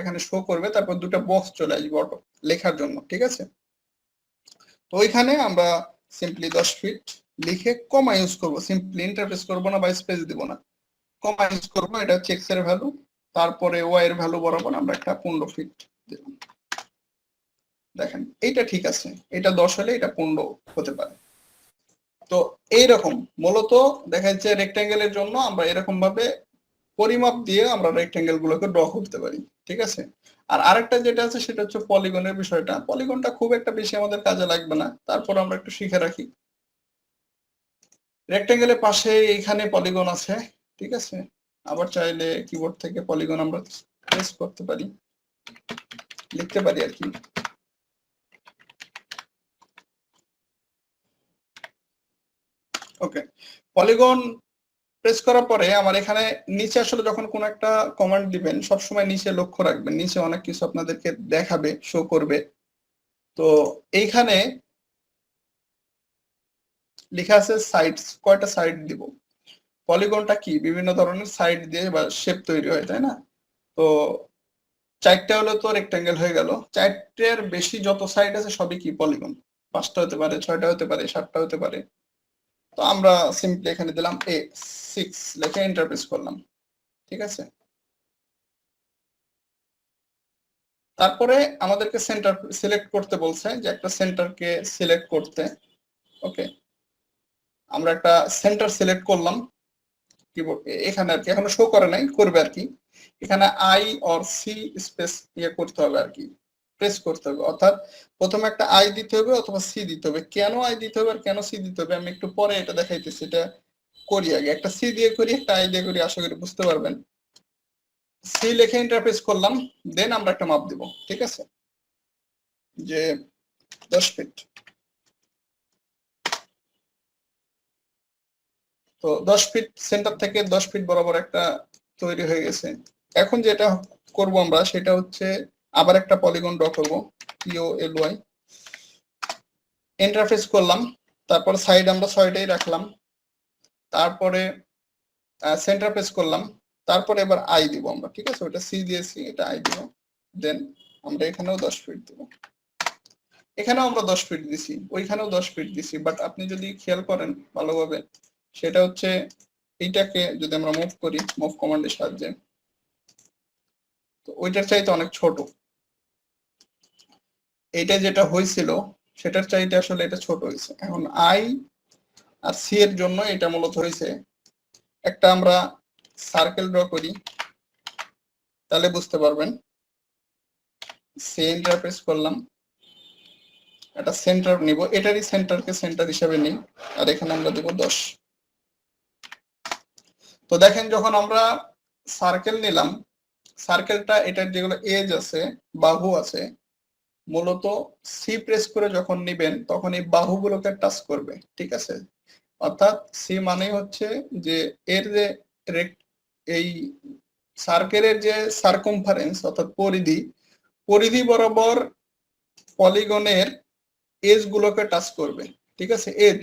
এখানে শো করবে, তারপর দুটো বক্স চলে আসবে অটো লেখার জন্য, ঠিক আছে। তো ওইখানে আমরা সিম্পলি 10 ফিট লিখে কমা ইউজ করব, সিম্পলি ইন্টারপ্রেস করব না বা স্পেস দিব না, কমা ইউজ করব। এটা হচ্ছে এক্স এর ভ্যালু, তারপরে ওয়াই এর ভ্যালু বরাবর আমরা একটা 15 ফিট দিলাম। দেখেন এইটা ঠিক আছে, এটা 10 হলে এটা 15 হতে পারে। তো এইরকম মূলত দেখা যাচ্ছে রেক্ট্যাঙ্গেলের জন্য আমরা এরকম ভাবে পরিমাপ দিয়ে আমরা রেক্ট্যাঙ্গেল গুলোকে ড্র করতে পারি, ঠিক আছে। আর আরেকটা যেটা আছে সেটা হচ্ছে পলিগনের বিষয়টা। পলিগনটা খুব একটা বেশি আমাদের কাজে লাগবে না, তারপর আমরা একটু শিখে রাখি। রেক্ট্যাঙ্গেলের পাশে এইখানে পলিগন আছে, ঠিক আছে। আবার চাইলে কিবোর্ড থেকে পলিগন আমরা প্রেস করতে পারি, লিখতে পারি আর কি। ওকে, পলিগন প্রেস করার পরে আমার এখানে নিচে আসলে যখন কোন একটা কমান্ড দিবেন সবসময় নিচে লক্ষ্য রাখবেন, নিচে অনেক কিছু আপনাদেরকে দেখাবে, শো করবে। তো এইখানে লেখা আছে সাইডস, কয়টা সাইড দিব। পলিগনটা কি বিভিন্ন ধরনের সাইড দিয়ে বা শেপ তৈরি হয়, তাই না। তো 4টা হলে তো রেক্ট্যাঙ্গেল হয়ে গেল, 4টের বেশি যত সাইড আছে সবই কি পলিগন। 5টা হতে পারে, 6টা হতে পারে, 7টা হতে পারে। তো আমরা সিম্পলি এখানে দিলাম A6 লিখে এন্টার প্রেস করলাম, ঠিক আছে। তারপরে আমাদেরকে সেন্টার সিলেক্ট করতে বলছে, যে একটা সেন্টারকে সিলেক্ট করতে। ওকে, আমরা একটা সেন্টার সিলেক্ট করলাম কিবোর্ড এখানে আর কি, এখনো শো করে নাই, করবে আর কি। এখানে আই অর সি স্পেস ইয়ে করতে হবে আর কি, প্রেস করতে হবে, অর্থাৎ প্রথমে একটা আই দিতে হবে অথবা সি দিতে হবে। কেন আই দিতে হবে আর কেন সি দিতে হবে আমি একটু পরে এটা দেখাইতেছি। এটা করি আগে, একটা সি দিয়ে করি একটা আই দিয়ে করি, আশা করি বুঝতে পারবেন। সি লিখে ইন্টারফেস করলাম, দেন আমরা একটা মাপ দিব, ঠিক আছে, যে 10 ফিট। তো 10 ফিট সেন্টার থেকে 10 ফিট বরাবর একটা তৈরি হয়ে গেছে। এখন যেটা করব আমরা সেটা হচ্ছে আবার একটা পলিগন ড্র করব, POLY, ইন্টারফেস করলাম, তারপর সাইড আমরা 6টাই রাখলাম, তারপরে সেন্টার প্রেস করলাম, তারপরে এবার আই দিব আমরা, ঠিক আছে, ওটা সি দিয়েছি, এটা আই দিব, দেন আমরা এখানেও 10 ফিট দিব, এখানেও আমরা 10 ফিট দিছি, ওইখানেও 10 ফিট দিছি। বাট আপনি যদি খেয়াল করেন ভালোভাবে, সেটা হচ্ছে এইটাকে যদি আমরা মুভ করি মুভ কমান্ডের সাহায্যে, তো ওইটার চাইতে অনেক ছোট। এইটা যেটা হয়েছিল সেটার চাইতে আসলে এটা ছোট হয়েছে। এখন আই আর সি এর জন্য এটা মূলত হয়েছে, একটা আমরা সার্কেল ড্র করি তাহলে বুঝতে পারবেন। সি ইন্টারফেস করলাম, একটা সেন্টার নিব, এটারই সেন্টারকে সেন্টার হিসেবে নিই, আর এখানে আমরা দেব 10। তো দেখেন যখন আমরা সার্কেল নিলাম, সার্কেলটা এটার যেগুলো এজ আছে, বাহু আছে, মূলত সি প্রেস করে যখন নিবেন তখন এই বাহুগুলোকে টাচ করবে, ঠিক আছে। অর্থাৎ সি মানে হচ্ছে যে এর যে এই সার্কেলের যে সার্কমফারেন্স অর্থাৎ পরিধি বরাবর পলিগনের এজ গুলোকে টাচ করবে, ঠিক আছে, এজ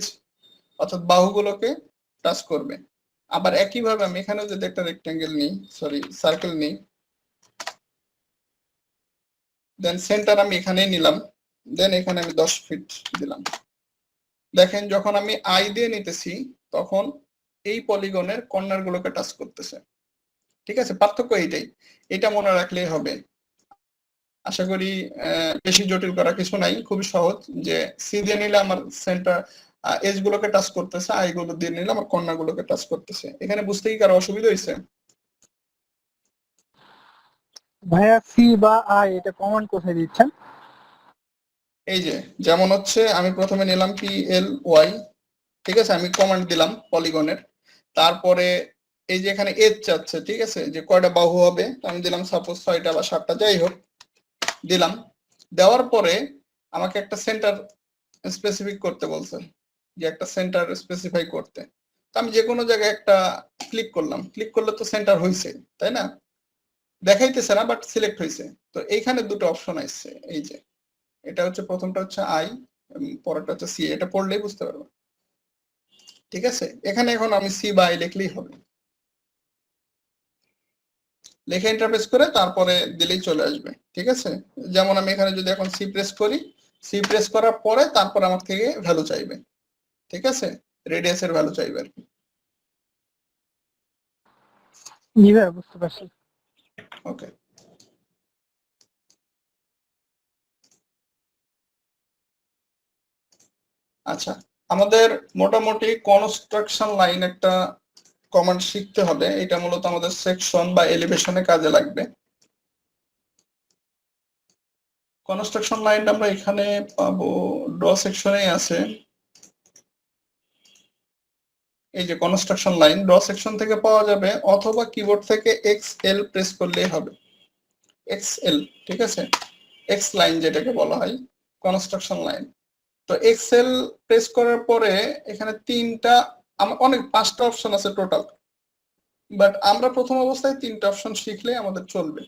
অর্থাৎ বাহুগুলোকে টাচ করবে। আবার একইভাবে আমি এখানেও যদি একটা রেক্টেঙ্গেল নিই, সরি সার্কেল নিই, দেন সেন্টার আমি এখানেই নিলাম, দেন এখানে আমি 10 ফিট দিলাম। দেখেন যখন আমি আই দিয়ে নিতেছি তখন এই পলিগনের কর্নার গুলোকে টাচ করতেছে, ঠিক আছে, পার্থক্য এইটাই, এটা মনে রাখলেই হবে। আশা করি বেশি জটিল করা কিছু নাই, খুবই সহজ। যে সি দিয়ে নিলে আমার সেন্টার এজ গুলোকে টাচ করতেছে, আই গুলো দিয়ে নিলে আমার কর্নার গুলোকে টাচ করতেছে। এখানে বুঝতে কি কারো অসুবিধা হয়েছে? ভাইয়া সি বা আই এটা কমান্ড কোথায় দিচ্ছেন? এই যে যেমন হচ্ছে আমি প্রথমে নিলাম PLY, ঠিক আছে, আমি কমান্ড দিলাম পলিগনের, তারপরে এই যে এখানে এজ চাচ্ছে, ঠিক আছে, যে কয়টা বাহু হবে, আমি দিলাম সাপোজ 6টা বা 7টা, যাই হোক দিলাম। দেওয়ার পরে আমাকে একটা সেন্টার স্পেসিফিক করতে বলছে, যে একটা সেন্টার স্পেসিফাই করতে। তো আমি যে কোনো জায়গায় একটা ক্লিক করলাম, ক্লিক করলে তো সেন্টার হয়েছে, তাই না, দেখাইতেছে না বাট সিলেক্ট হয়েছে। তো এইখানে দুটো অপশন আসছে, এই যে এটা হচ্ছে প্রথমটা হচ্ছে আই, পরেরটা হচ্ছে সি, এটা পড়লেই বুঝতে পারবো, ঠিক আছে। এখানে এখন আমি সি বা আই লিখলেই হবে, লেখে ইন্টারফেস করে তারপরে দিলেই চলে আসবে, ঠিক আছে। যেমন আমি এখানে যদি এখন সি প্রেস করি, সি প্রেস করার পরে তারপর আমার থেকে ভ্যালু চাইবে, ঠিক আছে, রেডিয়াসের ভ্যালু চাইবে আর কি। জি ভাইয়া বুঝতে পারছি। ওকে, আচ্ছা, আমাদের মোটামুটি কনস্ট্রাকশন লাইন একটা কমান্ড শিখতে হবে, এটা মূলত আমাদের সেকশন বা এলিভেশনে কাজে লাগবে। কনস্ট্রাকশন লাইনটা আমরা এখানে পাবো, ড্র সেকশনেই আছে। এই যে কনস্ট্রাকশন লাইন ড্র সেকশন থেকে পাওয়া যাবে, অথবা কিবোর্ড থেকে XL প্রেস করলেই হবে, XL, ঠিক আছে, এক্স লাইন যেটাকে বলা হয় কনস্ট্রাকশন লাইন। তো XL প্রেস করার পরে এখানে অনেক 5টা অপশন আছে টোটাল, বাট আমরা প্রথম অবস্থায় 3টা অপশন শিখলে আমাদের চলবে।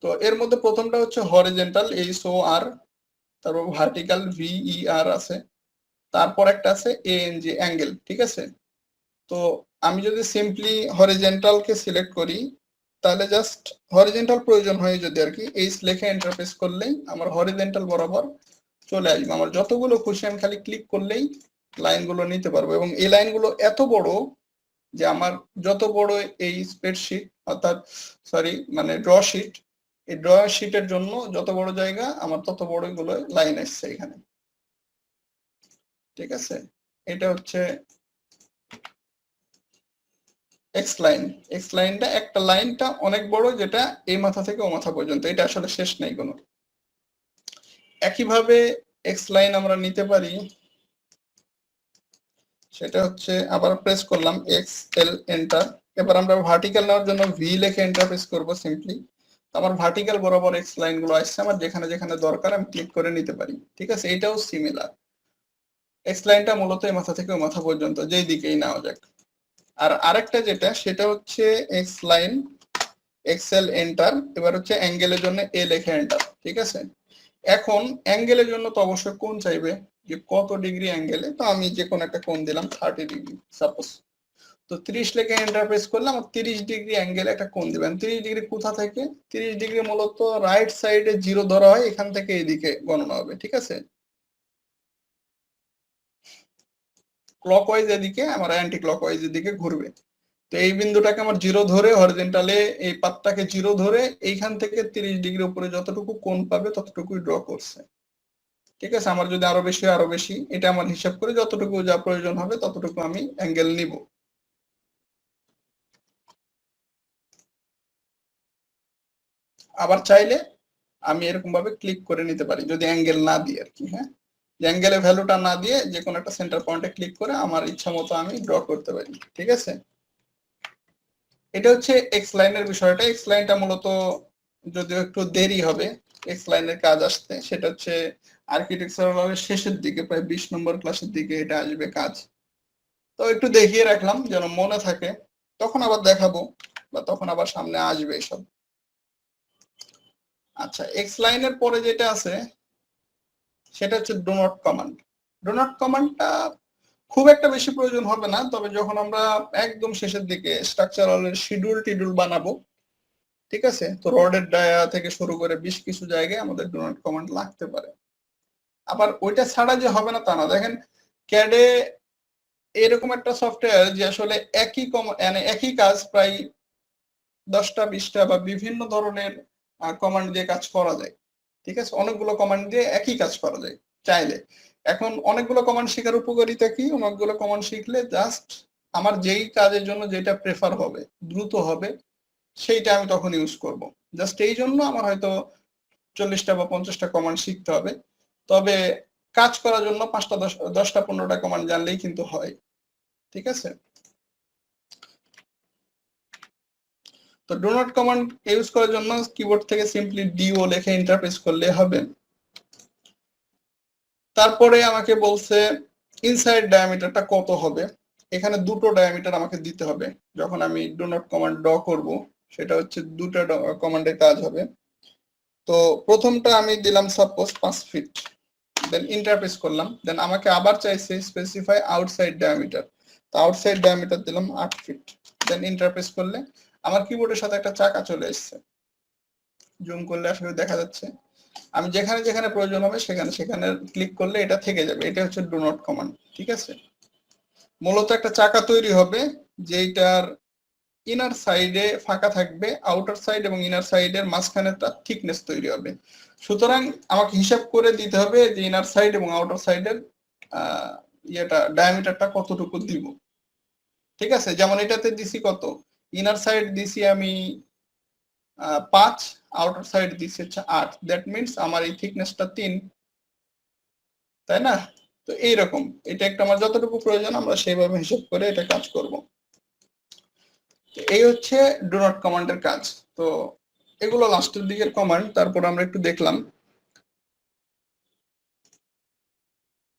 তো এর মধ্যে প্রথমটা হচ্ছে হরিজন্টাল, HOR, তারপর ভার্টিক্যাল VER আছে, তারপর একটা আছে ANG, অ্যাঙ্গেল, ঠিক আছে। তো আমি যদি সিম্পলি হরিজন্টালকে সিলেক্ট করি, তাহলে জাস্ট হরিজন্টাল প্রয়োজন হয় যদি আর কি, এই লেখা ইন্টারফেস করলেই আমার হরিজন্টাল বরাবর চলে আসবে। আমার যতগুলো খুশি আমি খালি ক্লিক করলেই লাইনগুলো নিতে পারবো, এবং এই লাইনগুলো এত বড় যে আমার যত বড় এই স্প্রেডশিট অর্থাৎ সরি মানে ড্র শিট, এই ড্র শিটের জন্য যত বড় জায়গা আমার তত বড় গুলো লাইন আসছে এখানে, ঠিক আছে। এটা হচ্ছে এক্স লাইনটা একটা লাইনটা অনেক বড়, যেটা এই মাথা থেকে ও মাথা পর্যন্ত, এটা আসলে শেষ নাই কোনো। একইভাবে এক্স লাইন আমরা নিতে পারি, সেটা হচ্ছে আবার প্রেস করলাম এক্স এল এন্টার। এবার আমরা ভার্টিক্যাল নেওয়ার জন্য ভি লিখে এন্টার প্রেস করব সিম্পলি। আমার ভার্টিক্যাল বরাবর এক্স লাইন গুলো আসছে, আমার যেখানে যেখানে দরকার আমি ক্লিক করে নিতে পারি। ঠিক আছে, এটাও সিমিলার। এক্স লাইনটা মূলত এই মাথা থেকে ওই মাথা পর্যন্ত যেই দিকেই নেওয়া যাক। আর আরেকটা যেটা, সেটা হচ্ছে এক্স লাইন এক্সেল এন্টার। এবার হচ্ছে অ্যাঙ্গেলের জন্য এ লেখে এন্টার। ঠিক আছে, এখন অ্যাঙ্গেলের জন্য তো অবশ্যই কোণ চাইবে, যে কত ডিগ্রি অ্যাঙ্গেলে। তো আমি যে কোনো একটা কোণ দিলাম 30 ডিগ্রি সাপোজ। তো 30 লেখে এন্টার প্রেস করলাম, 30 ডিগ্রি অ্যাঙ্গেলে একটা কোণ দিবেন। 30 ডিগ্রি কোথা থেকে? 30 ডিগ্রি মূলত রাইট সাইডে 0 ধরা হয়, এখান থেকে এদিকে গণনা হবে। ঠিক আছে, ক্লকওয়াইজ এদিকে, আমার অ্যান্টি ক্লকওয়াইজ এদিকে ঘুরবে। তো এই বিন্দুটাকে আমার 0 ধরে হরিজন্টালে এই পাতটাকে 0 ধরে এইখান থেকে 30 ডিগ্রি উপরে যতটুকু কোণ পাবে ততটুকুই ড্র করছে। ঠিক আছে, আমার যদি আরো বেশি আরো বেশি, এটা আমার হিসাব করে যতটুকু যা প্রয়োজন হবে ততটুকু আমি অ্যাঙ্গেল নিব। আবার চাইলে আমি এরকম ভাবে ক্লিক করে নিতে পারি, যদি অ্যাঙ্গেল না দিই আর কি। হ্যাঁ, অ্যাঙ্গেলের ভ্যালুটা না দিয়ে যে কোনো একটা সেন্টার পয়েন্টে ক্লিক করে আমার ইচ্ছা মতো আমি ড্র করতে পারি। ঠিক আছে, এটা হচ্ছে এক্স লাইনের বিষয়টা। এক্স লাইনটা মূলত যদিও একটু দেরি হবে এক্স লাইনের কাজ আসতে, সেটা হচ্ছে আর্কিটেকচারালের শেষের দিকে, প্রায় 20 নম্বর ক্লাসের দিকে এটা আসবে কাজ। তো একটু দেখিয়ে রাখলাম যেন মনে থাকে, তখন আবার দেখাবো বা তখন আবার সামনে আসবে এসব। আচ্ছা, এক্স লাইনের পরে যেটা আছে সেটা হচ্ছে do not command. Do not কমান্ডটা খুব একটা বেশি প্রয়োজন হবে না, তবে যখন আমরা একদম শেষের দিকে স্ট্রাকচারালের শিডিউল বানাবো, ঠিক আছে, তো রডের ডায়া থেকে শুরু করে বেশ কিছু জায়গায় আমাদের ডো নট কমান্ড লাগতে পারে। আবার ওইটা ছাড়া যে হবে না তা না। দেখেন, ক্যাডে এরকম একটা সফটওয়্যার যে আসলে একই কাজ প্রায় 10টা 20টা বা বিভিন্ন ধরনের কমান্ড দিয়ে কাজ করা যায়। ঠিক আছে, অনেকগুলো কমান্ড দিয়ে একই কাজ করা যায় চাইলে। এখন অনেকগুলো কমান্ড শেখার উপকারিতা কি? অনেকগুলো কমান্ড শিখলে জাস্ট আমার যেই কাজের জন্য যেটা প্রেফার হবে, দ্রুত হবে, সেইটা আমি তখন ইউজ করব। জাস্ট এই জন্য আমার হয়তো 40টা বা 50টা কমান্ড শিখতে হবে, তবে কাজ করার জন্য 5টা 10টা 15টা কমান্ড জানলেই কিন্তু হয়। ঠিক আছে, তো ডো নট কমান্ড ইউজ করার জন্য কিবোর্ড থেকে সিম্পলি ডিও লিখে ইন্টারপ্রেস করলে হবে। তারপরে আমাকে বলছে ইনসাইড ডায়ামিটারটা কত হবে। এখানে দুটো ডায়ামিটার আমাকে দিতে হবে যখন আমি ডো নট কমান্ড ড্র করব, সেটা হচ্ছে দুটো কমান্ডের কাজ হবে। তো প্রথমটা আমি দিলাম সাপোজ 5 ফিট, দেন ইন্টারপ্রেস করলাম, দেন আমাকে আবার চাইছে স্পেসিফাই আউটসাইড ডায়ামিটার। তো আউটসাইড ডায়ামিটার দিলাম 8 ফিট, দেন ইন্টারপ্রেস করলে আমার কিবোর্ডের সাথে একটা চাকা চলে এসেছে। জুম করলে আসলে দেখা যাচ্ছে। আমি যেখানে যেখানে প্রয়োজন হবে সেখানে সেখানে ক্লিক করলে এটা থেকে যাবে। এটা হচ্ছে ডো নট কমান্ড। ঠিক আছে, মূলত একটা চাকা তৈরি হবে যেটার ইনার সাইডে ফাঁকা থাকবে, আউটার সাইড এবং ইনার সাইডের মাঝখানে একটা থিকনেস তৈরি হবে। সুতরাং আমাকে হিসাব করে দিতে হবে যে ইনার সাইড এবং আউটার সাইডের ইয়েটা ডায়ামিটারটা কতটুকু দিব। ঠিক আছে, যেমন এটাতে দিছি কত, ইনার সাইড দিছি আমি 5, আউটার সাইড দিছি হচ্ছে 8, দ্যাট মিনস আমার এই থিকনেসটা 3, তাই না? তো এইরকম এটা একটা আমার যতটুকু প্রয়োজন আমরা সেইভাবে হিসাব করে এটা কাজ করব। এই হচ্ছে ডো নট কমান্ডের কাজ। তো এগুলো লাস্টের দিকের কমান্ড, তারপর আমরা একটু দেখলাম।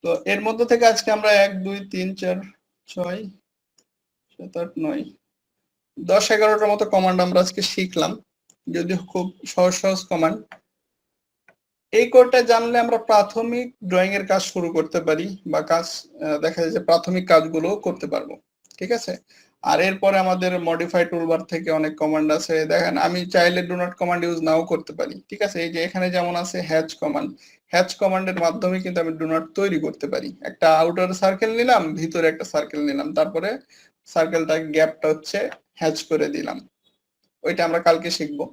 তো এর মধ্যে থেকে আজকে আমরা 1 2 3 4 6 7 8 9 10 11টার মতো কমান্ড আমরা আজকে শিখলাম, যদিও খুব সহজ সহজ কমান্ড। এই কোডটা জানলে আমরা প্রাথমিক ড্রয়িং এর কাজ শুরু করতে পারি, বা কাজ দেখা যায় যে প্রাথমিক কাজগুলো করতে পারবো। ঠিক আছে, আর এরপরে আমাদের মডিফাই টুলবার থেকে অনেক কমান্ড আছে। দেখেন, আমি চাইলে ডু নট কমান্ড ইউজ নাও করতে পারি। ঠিক আছে, এই যে এখানে যেমন আছে হ্যাচ কমান্ড, হ্যাচ কমান্ডের মাধ্যমে কিন্তু আমি ডু নট তৈরি করতে পারি। একটা আউটার সার্কেল নিলাম, ভিতরে একটা সার্কেল নিলাম, তারপরে সার্কেলটা গ্যাপটা হচ্ছে হ্যাচ করে দিলাম। ওইটা আমরা কালকে শিখবো,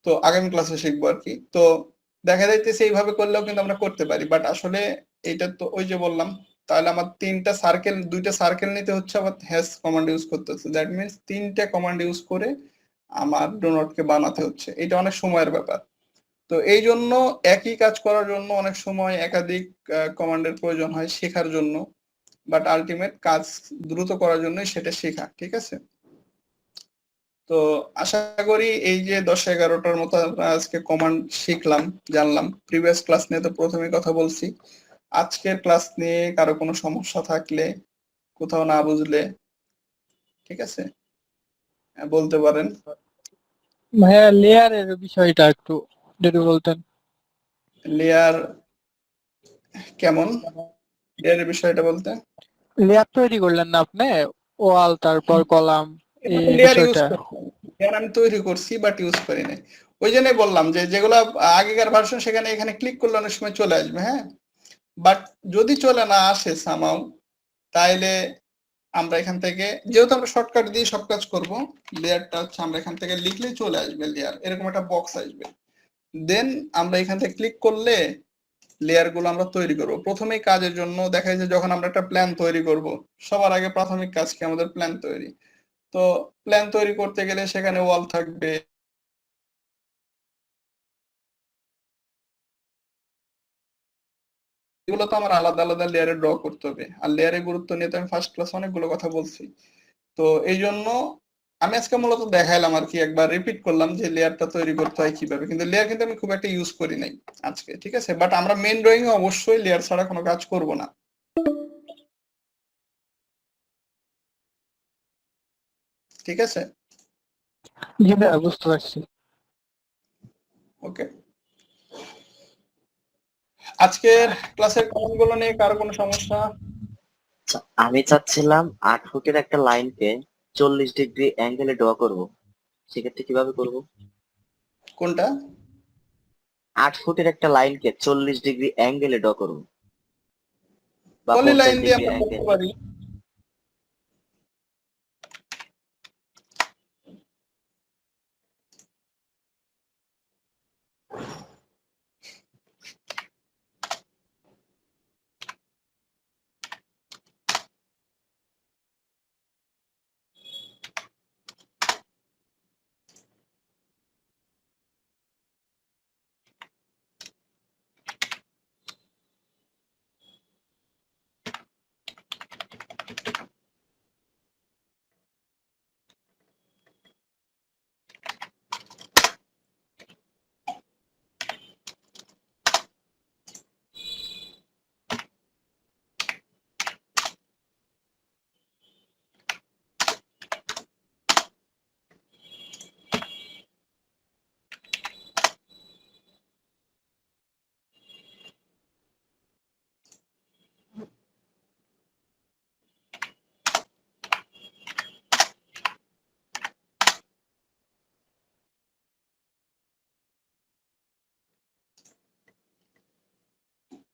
তো আগামী ক্লাসে শিখবো আর কি। তো দেখা যাইতেছে এইভাবে করলেও কিন্তু আমরা করতে পারি, বাট আসলে এটা তো ওই যে বললাম তাহলে আমার দুইটা সার্কেল নিতে হচ্ছে, আবার হ্যাশ কমান্ড ইউজ করতে হচ্ছে। দ্যাট মিনস 3টা কমান্ড ইউজ করে আমার ডো নটকে বানাতে হচ্ছে। এটা অনেক সময়ের ব্যাপার। তো এই জন্য একই কাজ করার জন্য অনেক সময় একাধিক কমান্ডের প্রয়োজন হয় শেখার জন্য, বাট আলটিমেট কাজ দ্রুত করার জন্যই সেটা শেখা। ঠিক আছে? তো আশা করি এই যে 10-11টার মতো আমরা আজকে কমান্ড শিখলাম, জানলাম। প্রিভিয়াস ক্লাস নিয়ে তো প্রথমেই কথা বলছি। আজকের ক্লাস নিয়ে কারো কোনো সমস্যা থাকলে, কোথাও না বুঝলে, ঠিক আছে, বলতে পারেন। ভাইয়া লেয়ারের বিষয়টা একটু যদি বলতেন। লেয়ার কেমন? লেয়ারের বিষয়টা বলতে লেয়ার তৈরি করলেন না আপনি, ওয়াল তারপর কলাম, এই লেয়ার ইউজ বিষয়টা। করছি, লেয়ার আমি তৈরি করছি বাট ইউজ করি নাই। ওই জন্যই বললাম যে যেগুলো আগেকার ভার্সন সেখানে এখানে ক্লিক করলে অনেক সময় চলে আসবে, হ্যাঁ। বাট যদি চলে না আসে সামাও, তাইলে আমরা এখান থেকে, যেহেতু আমরা শর্টকাট দিয়ে সব কাজ করব, লেয়ারটা হচ্ছে আমরা এখান থেকে লিখলেই চলে আসবে লেয়ার, এরকম একটা বক্স আসবে। দেন আমরা এখান থেকে ক্লিক করলে লেয়ার গুলো আমরা তৈরি করব। প্রথমেই কাজের জন্য দেখা যায় যখন আমরা একটা প্ল্যান তৈরি করব, সবার আগে প্রাথমিক কাজ কি আমাদের প্ল্যান তৈরি। তো প্ল্যান তৈরি করতে গেলে সেখানে ওয়াল থাকবে, এগুলো তো আমার আলাদা আলাদা লেয়ারে ড্র করতে হবে। আর লেয়ারের গুরুত্ব নিয়ে তো আমি ফার্স্ট ক্লাস অনেকগুলো কথা বলছি। তো এই জন্য আমি আজকে মূলত দেখাইলাম আর কি, একবার রিপিট করলাম যে লেয়ারটা তৈরি করতে হয় কিভাবে। কিন্তু লেয়ার কিন্তু আমি খুব একটা ইউজ করি নাই আজকে, ঠিক আছে। বাট আমরা মেন ড্রয়িং এ অবশ্যই লেয়ার ছাড়া কোনো কাজ করব না, ঠিক আছে। জি ভাইয়া, বুঝতে পারছি। ওকে, আজকের ক্লাসের কমেন্টগুলো নিয়ে কারো কোনো সমস্যা? আচ্ছা, আমি চাচ্ছিলাম 8 ফুটের একটা লাইনকে 40 ডিগ্রি অ্যাঙ্গেলে ড্র করব। সেক্ষেত্রে কিভাবে করব? কোনটা? 8 ফুটের একটা লাইনকে 40 ডিগ্রি অ্যাঙ্গেলে ড্র করব, বা পলি পঞ্চাশ লাইন দিয়ে ডিগ্রি আমরা করতে অ্যাঙ্গেল। পারি।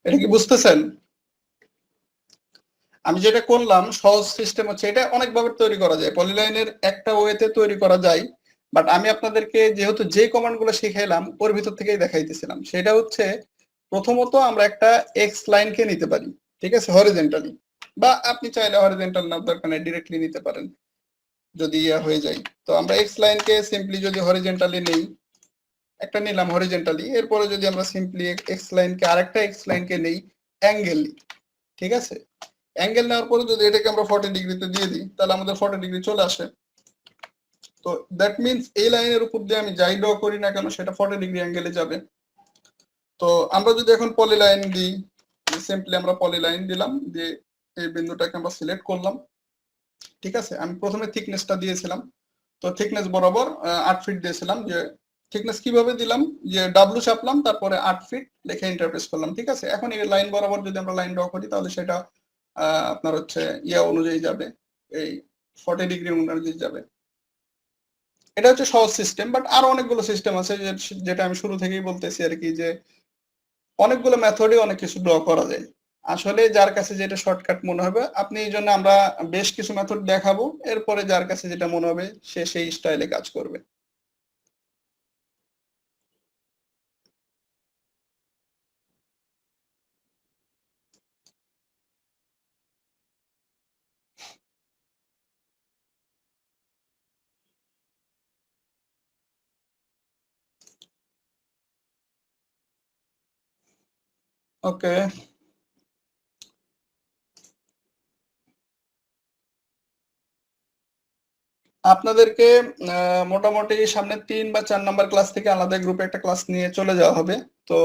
এটা কি বুঝতেছেন? আমি যেটা করলাম সহজ সিস্টেম হচ্ছে, এটা অনেকভাবে তৈরি করা যায়, পলিলাইনের একটা ওয়েতে তৈরি করা যায়। বাট আমি আপনাদেরকে যেহেতু যে কমান্ডগুলো শিখাইলাম ওর ভিতর থেকেই দেখাইতেছিলাম। সেটা হচ্ছে প্রথমত আমরা একটা এক্স লাইনকে নিতে পারি, ঠিক আছে, হরিজেন্টালি। বা আপনি চাইলে হরিজেন্টাল না দরকার নেই, ডিরেক্টলি নিতে পারেন যদি ইয়া হয়ে যায়। তো আমরা এক্স লাইনকে সিম্পলি যদি হরিজেন্টালি নেই, একটা নিলাম হরিজেন্টালি, এরপরে যদি আমরা সিম্পলি এক্স লাইনকে আরেকটা এক্স লাইনকে নেই অ্যাঙ্গেলি, ঠিক আছে। অ্যাঙ্গেল নেওয়ার পরে যদি এটাকে আমরা 40 ডিগ্রিতে দিয়ে দিই, তাহলে আমাদের 40 ডিগ্রি চলে আসে। তো দ্যাট মিনস এই লাইনের উপর দিয়ে আমি যাই ড্র করি না কেন সেটা 40 ডিগ্রি অ্যাঙ্গেলে যাবে। তো আমরা যদি এখন পলিলাইন দিই, সিম্পলি আমরা পলিলাইন দিলাম, দিয়ে এই বিন্দুটাকে আমরা সিলেক্ট করলাম, ঠিক আছে। আমি প্রথমে থিকনেসটা দিয়েছিলাম, তো থিকনেস বরাবর 8 ফিট দিয়েছিলাম। যে থিকনেস কিভাবে দিলাম, যে ডাব্লু চাপলাম, তারপরে 8 ফিট লিখে ইন্টারপ্রেস করলাম, ঠিক আছে। এখন এই লাইন বরাবর যদি আমরা লাইন ড্র করি তাহলে সেটা আপনার হচ্ছে ইয়া অনুযায়ী যাবে, এই 40 ডিগ্রি অনুযায়ী যাবে। এটা হচ্ছে সহজ সিস্টেম, বাট আরো অনেকগুলো সিস্টেম আছে যেটা আমি শুরু থেকেই বলতেছি আর কি, যে অনেকগুলো মেথডে অনেক কিছু ড্র করা যায়। আসলে যার কাছে যেটা শর্টকাট মনে হবে, আপনি এই জন্য আমরা বেশ কিছু মেথড দেখাবো, এরপরে যার কাছে যেটা মনে হবে সে সেই স্টাইলে কাজ করবে। ওকে, আপনাদেরকে মোটামুটি সামনে 3 বা 4 নাম্বার ক্লাস থেকে আলাদা গ্রুপে একটা ক্লাস নিয়ে চলে যাওয়া হবে। তো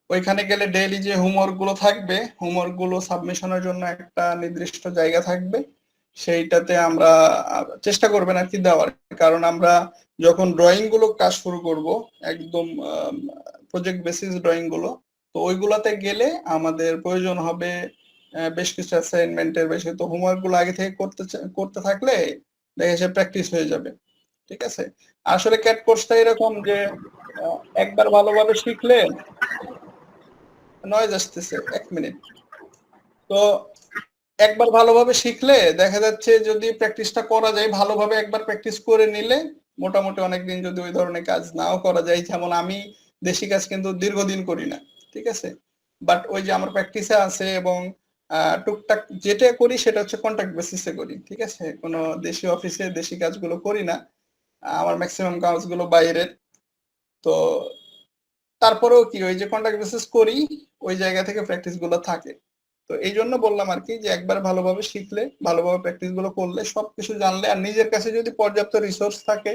ওইখানে গেলে ডেইলি যে হোমওয়ার্ক গুলো থাকবে, হোমওয়ার্ক গুলো সাবমিশনের জন্য একটা নির্দিষ্ট জায়গা থাকবে, সেইটাতে আমরা চেষ্টা করবেন আর কি দেওয়ার। কারণ আমরা যখন ড্রয়িং গুলো কাজ শুরু করব, একদম প্রজেক্ট বেসিস ড্রয়িং গুলো, তো ওইগুলাতে গেলে আমাদের প্রয়োজন হবে বেশ কিছু অ্যাসাইনমেন্টের, বেশ কিছু হোমওয়ার্ক গুলো আগে থেকে করতে থাকলে দেখে সে প্র্যাকটিস হয়ে যাবে। ঠিক আছে, আসলে ক্যাট কোর্সটা এরকম যে একবার ভালোভাবে শিখলে, নয়েজ আসতেছে, 1 মিনিট। তো একবার ভালোভাবে শিখলে দেখা যাচ্ছে যদি প্র্যাকটিসটা করা যায় ভালোভাবে, একবার প্র্যাকটিস করে নিলে মোটামুটি অনেকদিন যদি ওই ধরনের কাজ নাও করা যায়, যেমন আমি দেশি কাজ কিন্তু দীর্ঘদিন করি না, ঠিক আছে, বাট ওই যে আমার প্র্যাকটিসে আছে এবং টুকটাক যেটা করি সেটা হচ্ছে কন্ট্রাক্ট বেসিসে করি, ঠিক আছে, কোনো দেশি অফিসে দেশি কাজগুলো করি না, আমার ম্যাক্সিমাম কাজগুলো বাইরের। তো তারপরেও কি ওই যে কন্ট্রাক্ট বেসিস করি, ওই জায়গা থেকে প্র্যাকটিস গুলো থাকে। তো এই জন্য বললাম আর কি যে একবার ভালোভাবে শিখলে, ভালোভাবে প্র্যাকটিস গুলো করলে, সবকিছু জানলে আর নিজের কাছে যদি পর্যাপ্ত রিসোর্স থাকে,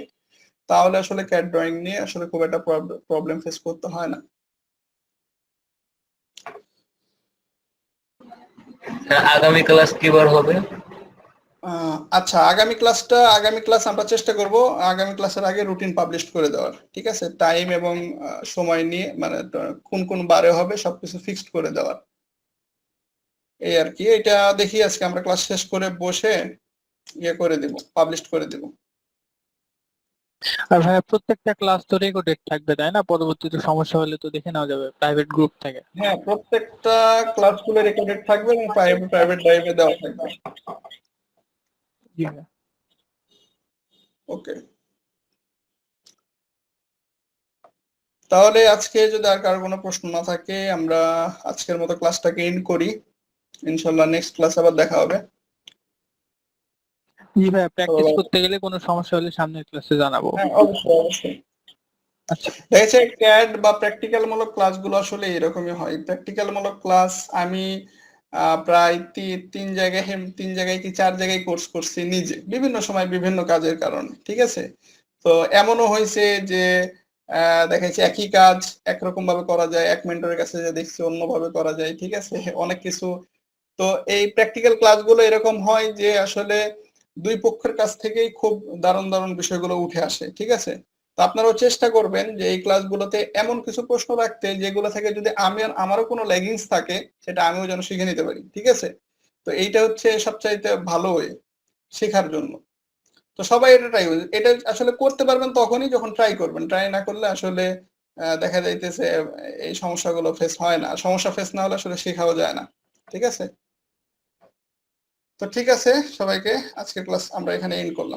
তাহলে আসলে ক্যাড ড্রয়িং নিয়ে আসলে খুব একটা প্রবলেম ফেস করতে হয় না। আগামী ক্লাস কি বার হবে? আচ্ছা, আগামী ক্লাস আমরা চেষ্টা করব আগামী ক্লাসের আগে রুটিন পাবলিশ করে দেওয়ার, ঠিক আছে, টাইম এবং সময় নিয়ে, মানে কোন কোন বারে হবে সবকিছু ফিক্সড করে দেওয়ার, এই আর কি। এটা দেখি আজকে আমরা ক্লাস শেষ করে বসে ইয়ে করে দিব, পাবলিশ করে দিব। আর ভাইয়া প্রত্যেকটা ক্লাস তো রেকর্ডেড থাকবে তাই না? পরবর্তীতে সমস্যা হলে তো দেখে নেওয়া যাবে প্রাইভেট গ্রুপ থেকে। হ্যাঁ, প্রত্যেকটা ক্লাসগুলো রেকর্ডেড থাকবে এবং প্রাইভেট ড্রাইভে দেওয়া থাকবে। জি ভাইয়া। ওকে, তাহলে আজকে যদি আর কারো কোনো প্রশ্ন না থাকে, আমরা আজকের মতো ক্লাসটাকে এন্ড করি। ইনশাল্লাহ নেক্সট ক্লাস আবার দেখা হবে। জি ভাইয়া, প্র্যাকটিস করতে গেলে কোনো সমস্যা হলে সামনের ক্লাসে জানাবো। হ্যাঁ, অবশ্যই অবশ্যই। আচ্ছা, দেখেছে ক্যাড বা প্র্যাকটিক্যাল মূলক ক্লাসগুলো আসলে এরকমই হয়। প্র্যাকটিক্যাল মূলক ক্লাস আমি প্রায় 3 জায়গায় কি 4 জায়গায় কোর্স করছি নিজে, বিভিন্ন সময় বিভিন্ন কাজের কারণে, ঠিক আছে। তো এমনও হয়েছে যে দেখাচ্ছে একই কাজ একরকম ভাবে করা যায়, এক মেন্টরের কাছে যে দেখছি অন্যভাবে করা যায়, ঠিক আছে, অনেক কিছু। তো এই প্র্যাকটিক্যাল ক্লাসগুলো এরকম হয় যে আসলে দুই পক্ষের কাছ থেকেই খুব দারুণ দারুণ বিষয়গুলো উঠে আসে, ঠিক আছে। তো আপনারাও চেষ্টা করবেন যে এই ক্লাসগুলোতে এমন কিছু প্রশ্ন রাখতে যেগুলো থেকে যদি আমারও কোনো লেগিংস থাকে সেটা আমিও যেন শিখে নিতে পারি, ঠিক আছে। তো এইটা হচ্ছে সবচাইতে ভালো ওয়ে শেখার জন্য। তো সবাই এটা আসলে করতে পারবেন তখনই যখন ট্রাই করবেন, ট্রাই না করলে আসলে দেখা যাইতেছে এই সমস্যাগুলো ফেস হয় না, সমস্যা ফেস না হলে আসলে শেখাও যায় না, ঠিক আছে। তো ঠিক আছে, সবাইকে আজকের ক্লাস আমরা এখানে এন্ড করলাম।